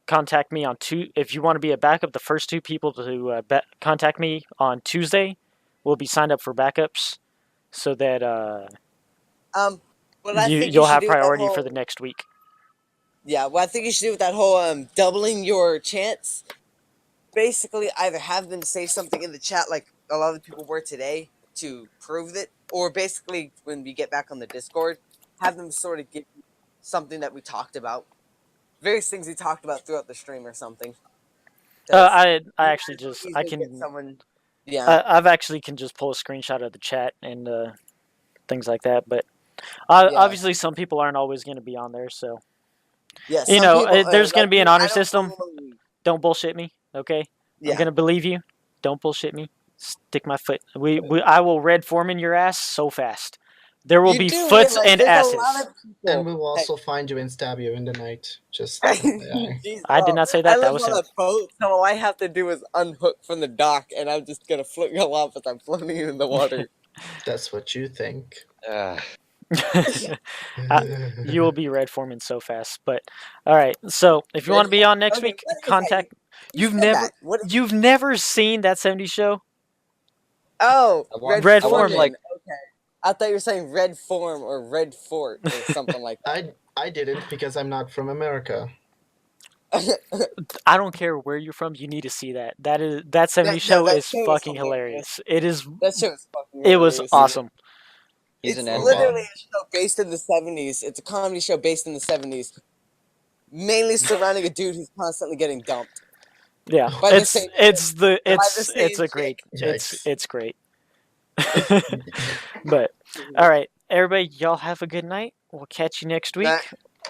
contact me on if you want to be a backup, the first 2 people to contact me on Tuesday will be signed up for backups, so that What I think you'll should have do with that priority whole- for the next week. Yeah, what I think you should do with that whole doubling your chance, basically either have them say something in the chat like a lot of people were today to prove it, or basically when we get back on the Discord, have them sort of give you something that we talked about. Various things we talked about throughout the stream or something. 'Cause I you actually guys will just easily get someone. Yeah. I've actually can just pull a screenshot of the chat and things like that. But Yeah. obviously, some people aren't always going to be on there, so Yeah, you some know people, there's going to like be an me, honor I don't system. follow them. Don't bullshit me, okay? Yeah. I'm going to believe you. Don't bullshit me. Stick my foot. I will red foreman your ass so fast. There will You be do foots realize and there's asses. a lot of people. And we will also find you and stab you in the night. Just FYI. Jeez, I did not say that. I That live was on him. a boat, so all I have to do is unhook from the dock, and I'm just gonna float you off as I'm floating in the water. That's what you think. You will be red foreman so fast. But all right. So if you want to be on next Okay, week, what is that? contact. You said Never that. What? you've never seen that 70s show? Oh, I watched- Red I watched, Foreman. like Okay, I thought you were saying red form or red fort or something like that. I didn't because I'm not from America. I don't care where you're from. You need to see that. That 70s No, show that is show is fucking hilarious. hilarious. It is. That show is fucking. It was hilarious. awesome. he's It's an literally N-bomb. a show based in the 70s. It's a comedy show based in the 70s, mainly surrounding a dude who's constantly getting dumped. Yeah, By the it's same it's the By the it's same a great Yikes. it's great. But all right, everybody, y'all have a good night. We'll catch you next week. Night.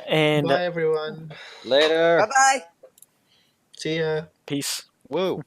And Bye everyone. Later. Bye bye. See ya. peace. Woo.